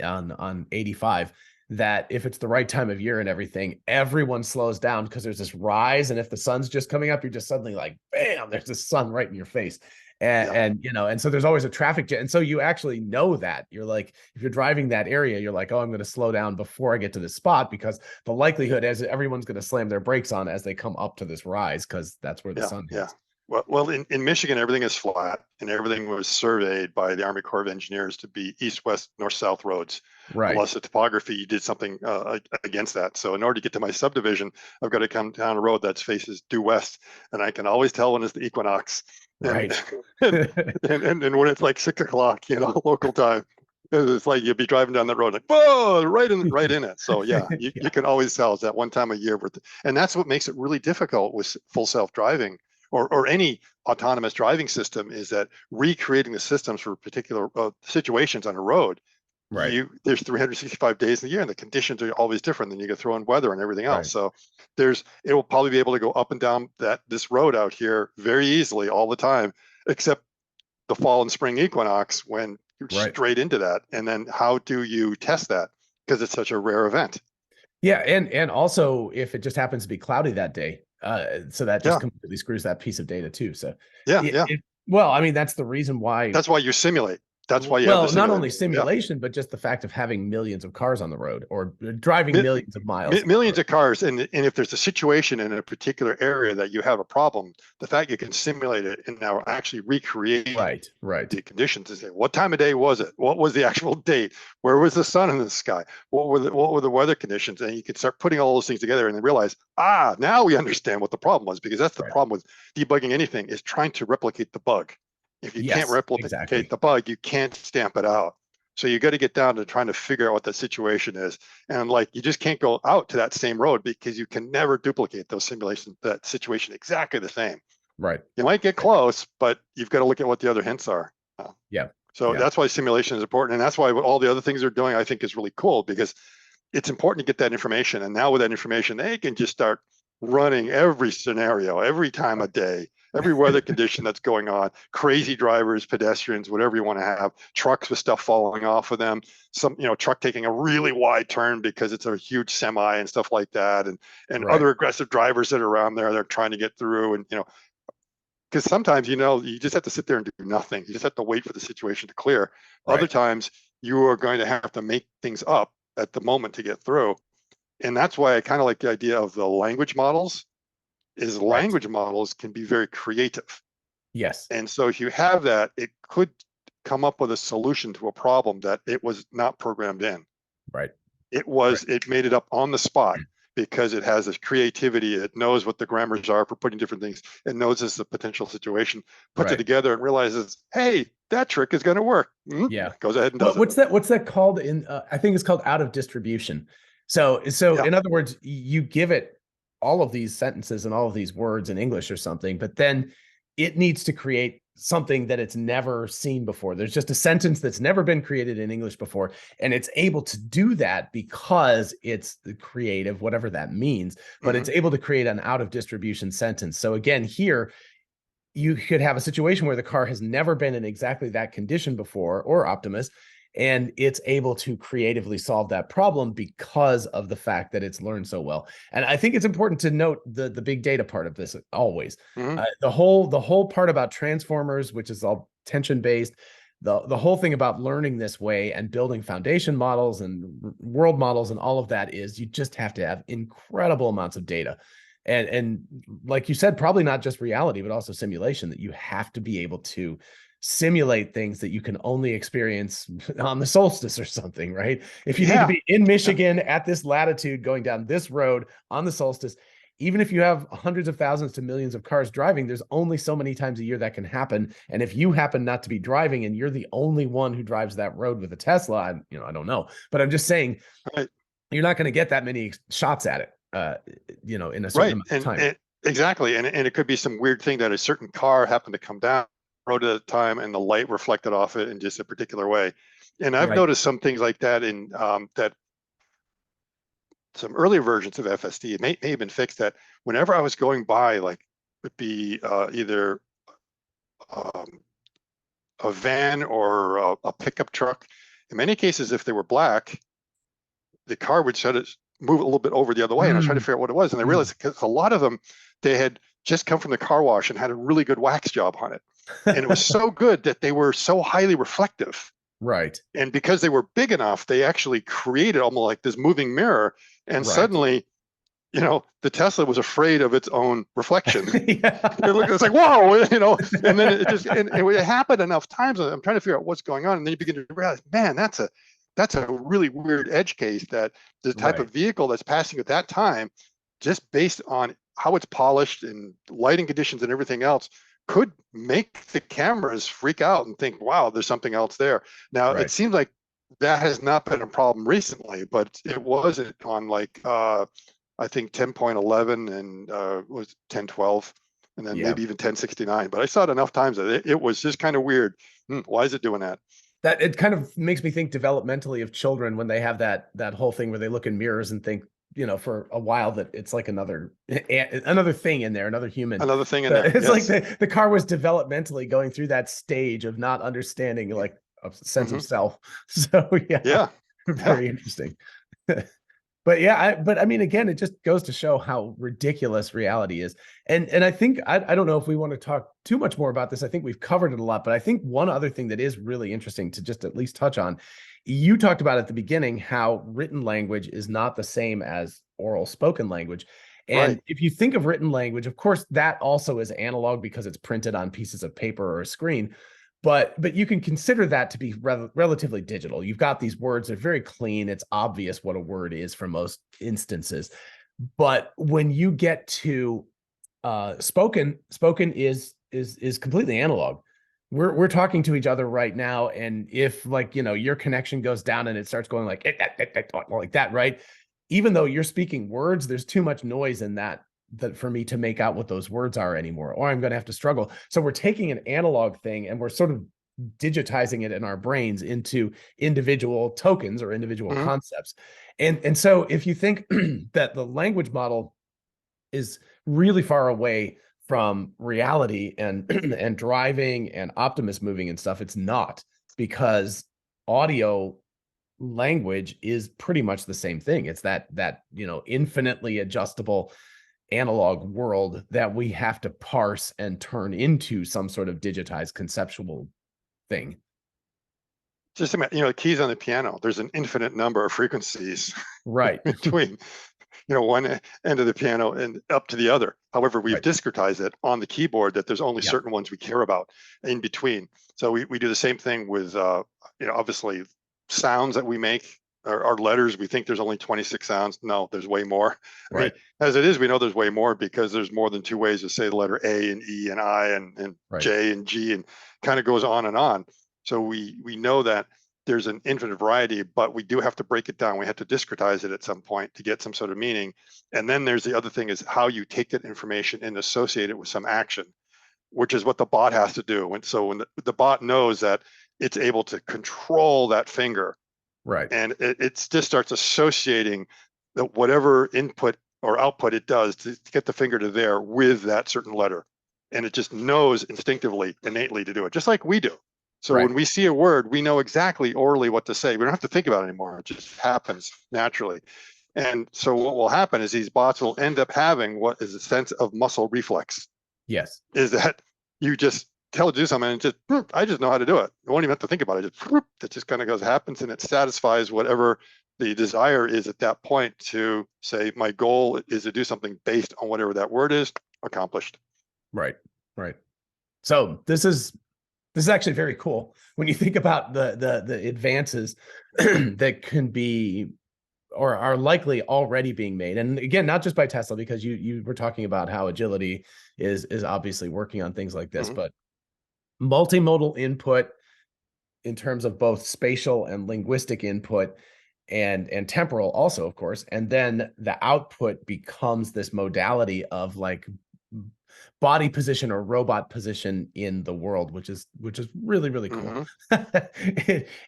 on 85 that if it's the right time of year and everything, everyone slows down because there's this rise. And if the sun's just coming up, you're just suddenly like, bam, there's the sun right in your face. And so there's always a traffic jam. And so you actually know that you're like, if you're driving that area, you're like, oh, I'm going to slow down before I get to this spot, because the likelihood is everyone's going to slam their brakes on as they come up to this rise, because that's where the sun is. Yeah. Well, in Michigan, everything is flat, and everything was surveyed by the Army Corps of Engineers to be east, west, north, south roads. Right. Unless the topography, you did something against that. So in order to get to my subdivision, I've got to come down a road that faces due west, and I can always tell when it's the equinox. Right. And when it's like 6 o'clock, local time. It's like you'll be driving down the road like, whoa, right in it. So yeah, you can always tell it's that one time a year. And that's what makes it really difficult with full self-driving or any autonomous driving system, is that recreating the systems for particular situations on a road. Right. There's 365 days in the year, and the conditions are always different. Then you can throw in weather and everything else. Right. So it will probably be able to go up and down this road out here very easily all the time, except the fall and spring equinox when you're straight into that. And then how do you test that? Because it's such a rare event. Yeah, and also if it just happens to be cloudy that day, so that just completely screws that piece of data too. So well, I mean, that's the reason why. That's why you simulate. That's why you have not only simulation, but just the fact of having millions of cars on the road or driving millions of miles. Millions of cars. And if there's a situation in a particular area that you have a problem, the fact you can simulate it and now actually recreate the conditions and say, what time of day was it? What was the actual date? Where was the sun in the sky? What were the weather conditions? And you can start putting all those things together and then realize, now we understand what the problem was, because that's the problem with debugging anything, is trying to replicate the bug. If you can't replicate the bug, you can't stamp it out. So you got to get down to trying to figure out what the situation is. And you just can't go out to that same road, because you can never duplicate those simulations, that situation exactly the same. Right. You might get close, but you've got to look at what the other hints are. So that's why simulation is important. And that's why all the other things they're doing, I think, is really cool, because it's important to get that information. And now with that information, they can just start running every scenario, every time of day, every weather condition that's going on, crazy drivers, pedestrians, whatever you want to have, trucks with stuff falling off of them, some, truck taking a really wide turn because it's a huge semi and stuff like that. And other aggressive drivers that are around there, they're trying to get through. And, because sometimes, you just have to sit there and do nothing. You just have to wait for the situation to clear. Other times you are going to have to make things up at the moment to get through. And that's why I kind of like the idea of the language models. Language models can be very creative. Yes. And so if you have that, it could come up with a solution to a problem that it was not programmed in. Right. It made it up on the spot, because it has this creativity. It knows what the grammars are for putting different things. It knows this is a potential situation, puts it together and realizes, hey, that trick is going to work. Goes ahead and does it. What's that called in, I think it's called out of distribution. So in other words, you give it all of these sentences and all of these words in English or something, but then it needs to create something that it's never seen before. There's just a sentence that's never been created in English before, and it's able to do that because it's the creative, whatever that means, but it's able to create an out of distribution sentence. So again, here you could have a situation where the car has never been in exactly that condition before, or Optimus, and it's able to creatively solve that problem because of the fact that it's learned so well. And I think it's important to note the big data part of this always. The whole part about transformers, which is all tension based, the whole thing about learning this way and building foundation models and world models and all of that is you just have to have incredible amounts of data. And like you said, probably not just reality, but also simulation, that you have to be able to simulate things that you can only experience on the solstice or something, right? If you need to be in Michigan at this latitude going down this road on the solstice, even if you have hundreds of thousands to millions of cars driving, there's only so many times a year that can happen. And if you happen not to be driving and you're the only one who drives that road with a Tesla, I don't know, but I'm just saying, you're not going to get that many shots at it. In a certain amount of time. Exactly. And it could be some weird thing that a certain car happened to come down the road at a time and the light reflected off it in just a particular way. And I've noticed some things like that in that some earlier versions of FSD. It may have been fixed that whenever I was going by, like would be either a van or a pickup truck. In many cases, if they were black, the car would move a little bit over the other way, and I was trying to figure out what it was, and I realized because a lot of them, they had just come from the car wash and had a really good wax job on it, and it was so good that they were so highly reflective. Right. And because they were big enough, they actually created almost like this moving mirror, and suddenly, the Tesla was afraid of its own reflection. It's like, whoa, and then it just, and it happened enough times. I'm trying to figure out what's going on, and then you begin to realize, man, that's a really weird edge case, that the type of vehicle that's passing at that time, just based on how it's polished and lighting conditions and everything else, could make the cameras freak out and think, wow, there's something else there. Now, it seems like that has not been a problem recently, but it wasn't on like, I think 10.11 and was 10.12, and then maybe even 10.69. But I saw it enough times that it was just kind of weird. Why is it doing that? That it kind of makes me think developmentally of children when they have that whole thing where they look in mirrors and think, for a while that it's like another thing in there, another human. Another thing in there. It's like the car was developmentally going through that stage of not understanding like a sense of self. So very interesting. But I mean, again, it just goes to show how ridiculous reality is. And I think, I don't know if we want to talk too much more about this. I think we've covered it a lot, but I think one other thing that is really interesting to just at least touch on, you talked about at the beginning, how written language is not the same as oral spoken language. And if you think of written language, of course, that also is analog because it's printed on pieces of paper or a screen. But you can consider that to be relatively digital. You've got these words, they're very clean. It's obvious what a word is for most instances. But when you get to spoken is completely analog. We're talking to each other right now. And if your connection goes down and it starts going like that, right? Even though you're speaking words, there's too much noise in that for me to make out what those words are anymore, or I'm going to have to struggle. So we're taking an analog thing and we're sort of digitizing it in our brains into individual tokens or individual concepts. And so if you think that the language model is really far away from reality and and driving and Optimus moving and stuff, it's not, because audio language is pretty much the same thing. It's that infinitely adjustable analog world that we have to parse and turn into some sort of digitized conceptual thing. Just imagine, keys on the piano, there's an infinite number of frequencies between one end of the piano and up to the other. However, we've discretized it on the keyboard that there's only certain ones we care about in between. So we do the same thing with obviously sounds that we make. Our letters, we think there's only 26 sounds. No, there's way more. I mean, as it is, we know there's way more because there's more than two ways to say the letter A and E and I and J and G, and kind of goes on and on. So we know that there's an infinite variety, but we do have to break it down. We have to discretize it at some point to get some sort of meaning. And then there's the other thing is how you take that information and associate it with some action, which is what the bot has to do. When the bot knows that it's able to control that finger, Right. and it just starts associating whatever input or output it does to get the finger to there with that certain letter. And it just knows instinctively, innately to do it, just like we do. So Right. when we see a word, we know exactly orally what to say. We don't have to think about it anymore. It just happens naturally. And so what will happen is these bots will end up having what is a sense of muscle reflex. Yes. Is that you just tell it to do something and just, I just know how to do it. I won't even have to think about it. It just kind of goes, happens, and it satisfies whatever the desire is at that point to say, my goal is to do something based on whatever that word is, accomplished. Right. Right. So this is actually very cool when you think about the advances that can be or are likely already being made. And again, not just by Tesla, because you were talking about how agility is obviously working on things like this, but multimodal input in terms of both spatial and linguistic input and temporal also, of course. And then the output becomes this modality of like body position or robot position in the world, which is really, really cool.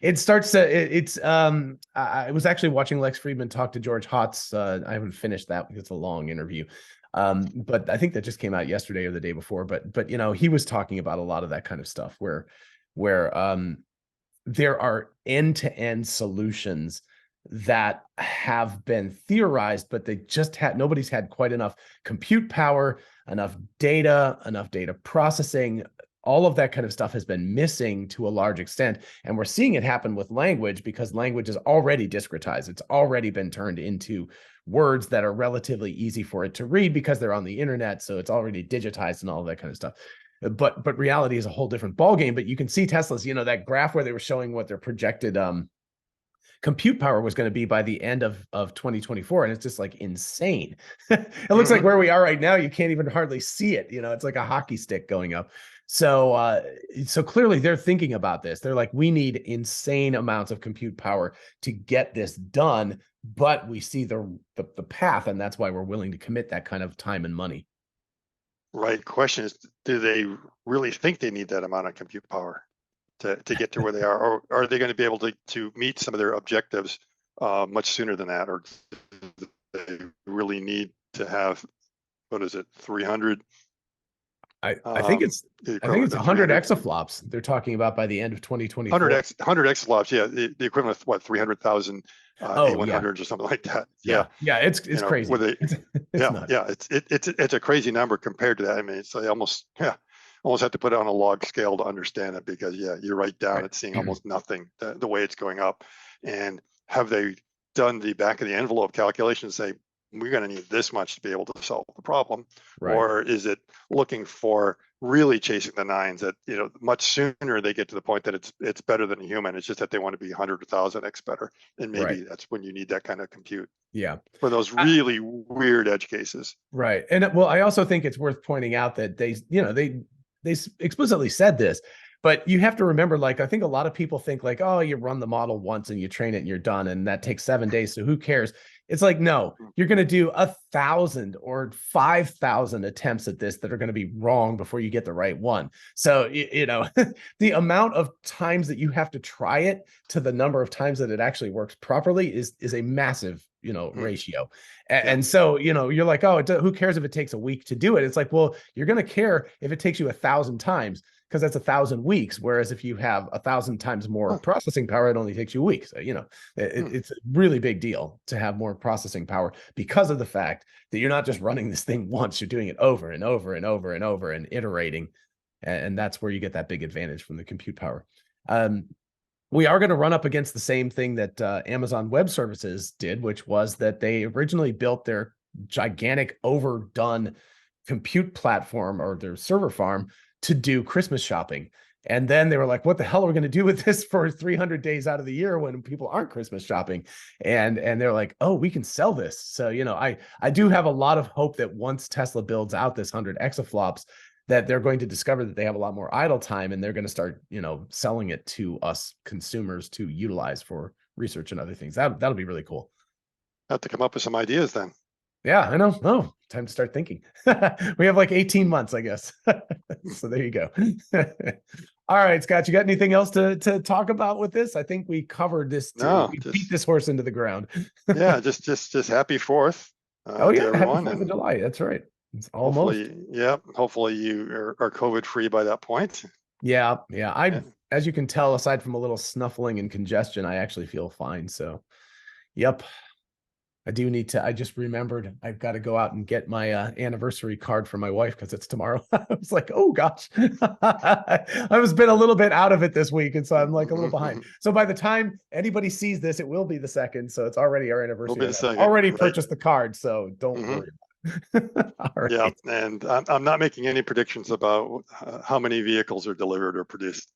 It starts to I was actually watching Lex Friedman talk to George Hotz. I haven't finished that because it's a long interview. But I think that just came out yesterday or the day before. But you know, he was talking about a lot of that kind of stuff where there are end-to-end solutions that have been theorized, but they just nobody's had quite enough compute power, enough data processing. All of that kind of stuff has been missing to a large extent. And we're seeing it happen with language because language is already discretized. It's already been turned into words that are relatively easy for it to read because they're on the internet. So it's already digitized and all of that kind of stuff. But reality is a whole different ballgame. But you can see Tesla's, you know, that graph where they were showing what their projected compute power was going to be by the end of 2024, and it's just like insane. It looks like where we are right now, you can't even hardly see it. You know, it's like a hockey stick going up. So so clearly they're thinking about this. They're like, we need insane amounts of compute power to get this done, but we see the path, and that's why we're willing to commit that kind of time and money. Right. Question is, do they really think they need that amount of compute power to get to where they are, or are they going to be able to meet some of their objectives much sooner than that, or do they really need to have, what is it, 300? I think it's 100 exaflops they're talking about by the end of 2024. 100 exaflops, yeah, the equivalent of what, 300,000 A100s or something like that. Yeah, it's crazy. It's a crazy number compared to that. I mean, it's like almost have to put it on a log scale to understand it, because you're right down. It's seeing almost nothing the way it's going up. And have they done the back of the envelope calculation and say, we're going to need this much to be able to solve the problem? Right. Or is it looking for really chasing the nines that, you know, much sooner they get to the point that it's better than a human? It's just that they want to be 100 or 1,000x better. And maybe that's when you need that kind of compute. Yeah. For those really weird edge cases. Right. And well, I also think it's worth pointing out that they explicitly said this, but you have to remember, like, I think a lot of people think like, oh, you run the model once and you train it and you're done, and that takes 7 days. So who cares? It's like, no, you're going to do 1,000 or 5,000 attempts at this that are going to be wrong before you get the right one. So, you know, the amount of times that you have to try it to the number of times that it actually works properly is a massive, you know, ratio. And so, you know, you're like, oh, who cares if it takes a week to do it? It's like, well, you're going to care if it takes you 1,000 times, because that's 1,000 weeks. Whereas if you have 1,000 times more processing power, it only takes you weeks. So, you know, it's a really big deal to have more processing power, because of the fact that you're not just running this thing once, you're doing it over and over and over and over and iterating. And that's where you get that big advantage from the compute power. We are going to run up against the same thing that Amazon Web Services did, which was that they originally built their gigantic overdone compute platform, or their server farm, to do Christmas shopping. And then they were like, what the hell are we going to do with this for 300 days out of the year when people aren't Christmas shopping? And they're like, oh, we can sell this. So, you know, I do have a lot of hope that once Tesla builds out this 100 exaflops, that they're going to discover that they have a lot more idle time, and they're going to start, you know, selling it to us consumers to utilize for research and other things. That'll be really cool. Have to come up with some ideas then. Yeah, I know. Oh, time to start thinking. We have like 18 months, I guess. So there you go. All right, Scott, you got anything else to talk about with this? I think we covered this. We beat this horse into the ground. Yeah, just happy 4th. Oh yeah, happy everyone. 4th of July. That's right. It's almost. Hopefully you are COVID free by that point. Yeah. As you can tell, aside from a little snuffling and congestion, I actually feel fine. So, yep. I do need to, I just remembered I've got to go out and get my anniversary card for my wife because it's tomorrow. I was like, oh gosh, I was been a little bit out of it this week. And so I'm like a little behind. So by the time anybody sees this, it will be the 2nd. So it's already our anniversary. I've already purchased the card. So don't worry about it. All right. Yeah. And I'm not making any predictions about how many vehicles are delivered or produced.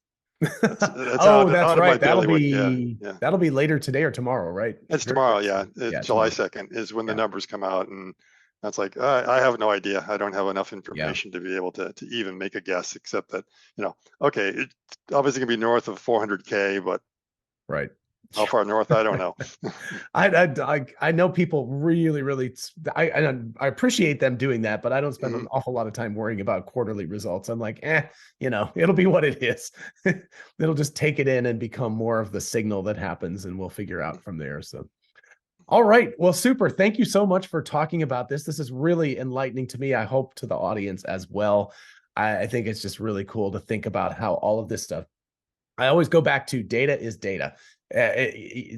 That's right. That'll be later today or tomorrow, right? It's tomorrow. Yeah. July 2nd is when the numbers come out, and that's like, I have no idea. I don't have enough information to be able to even make a guess, except that, you know, okay, it's obviously gonna be north of 400K, but right. How far north? I don't know. I know people really, I appreciate them doing that, but I don't spend an awful lot of time worrying about quarterly results. I'm like, you know, it'll be what it is. It'll just take it in and become more of the signal that happens, and we'll figure out from there. So, all right. Well, super. Thank you so much for talking about this. This is really enlightening to me. I hope to the audience as well. I think it's just really cool to think about how all of this stuff, I always go back to data is data.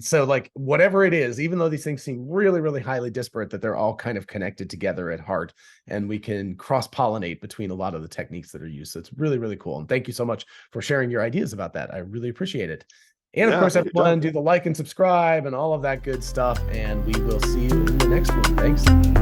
So like whatever it is, even though these things seem really highly disparate, that they're all kind of connected together at heart, and we can cross-pollinate between a lot of the techniques that are used. So it's really cool. And thank you so much for sharing your ideas about that. I really appreciate it. And of course, everyone, do the like and subscribe and all of that good stuff. And we will see you in the next one. Thanks.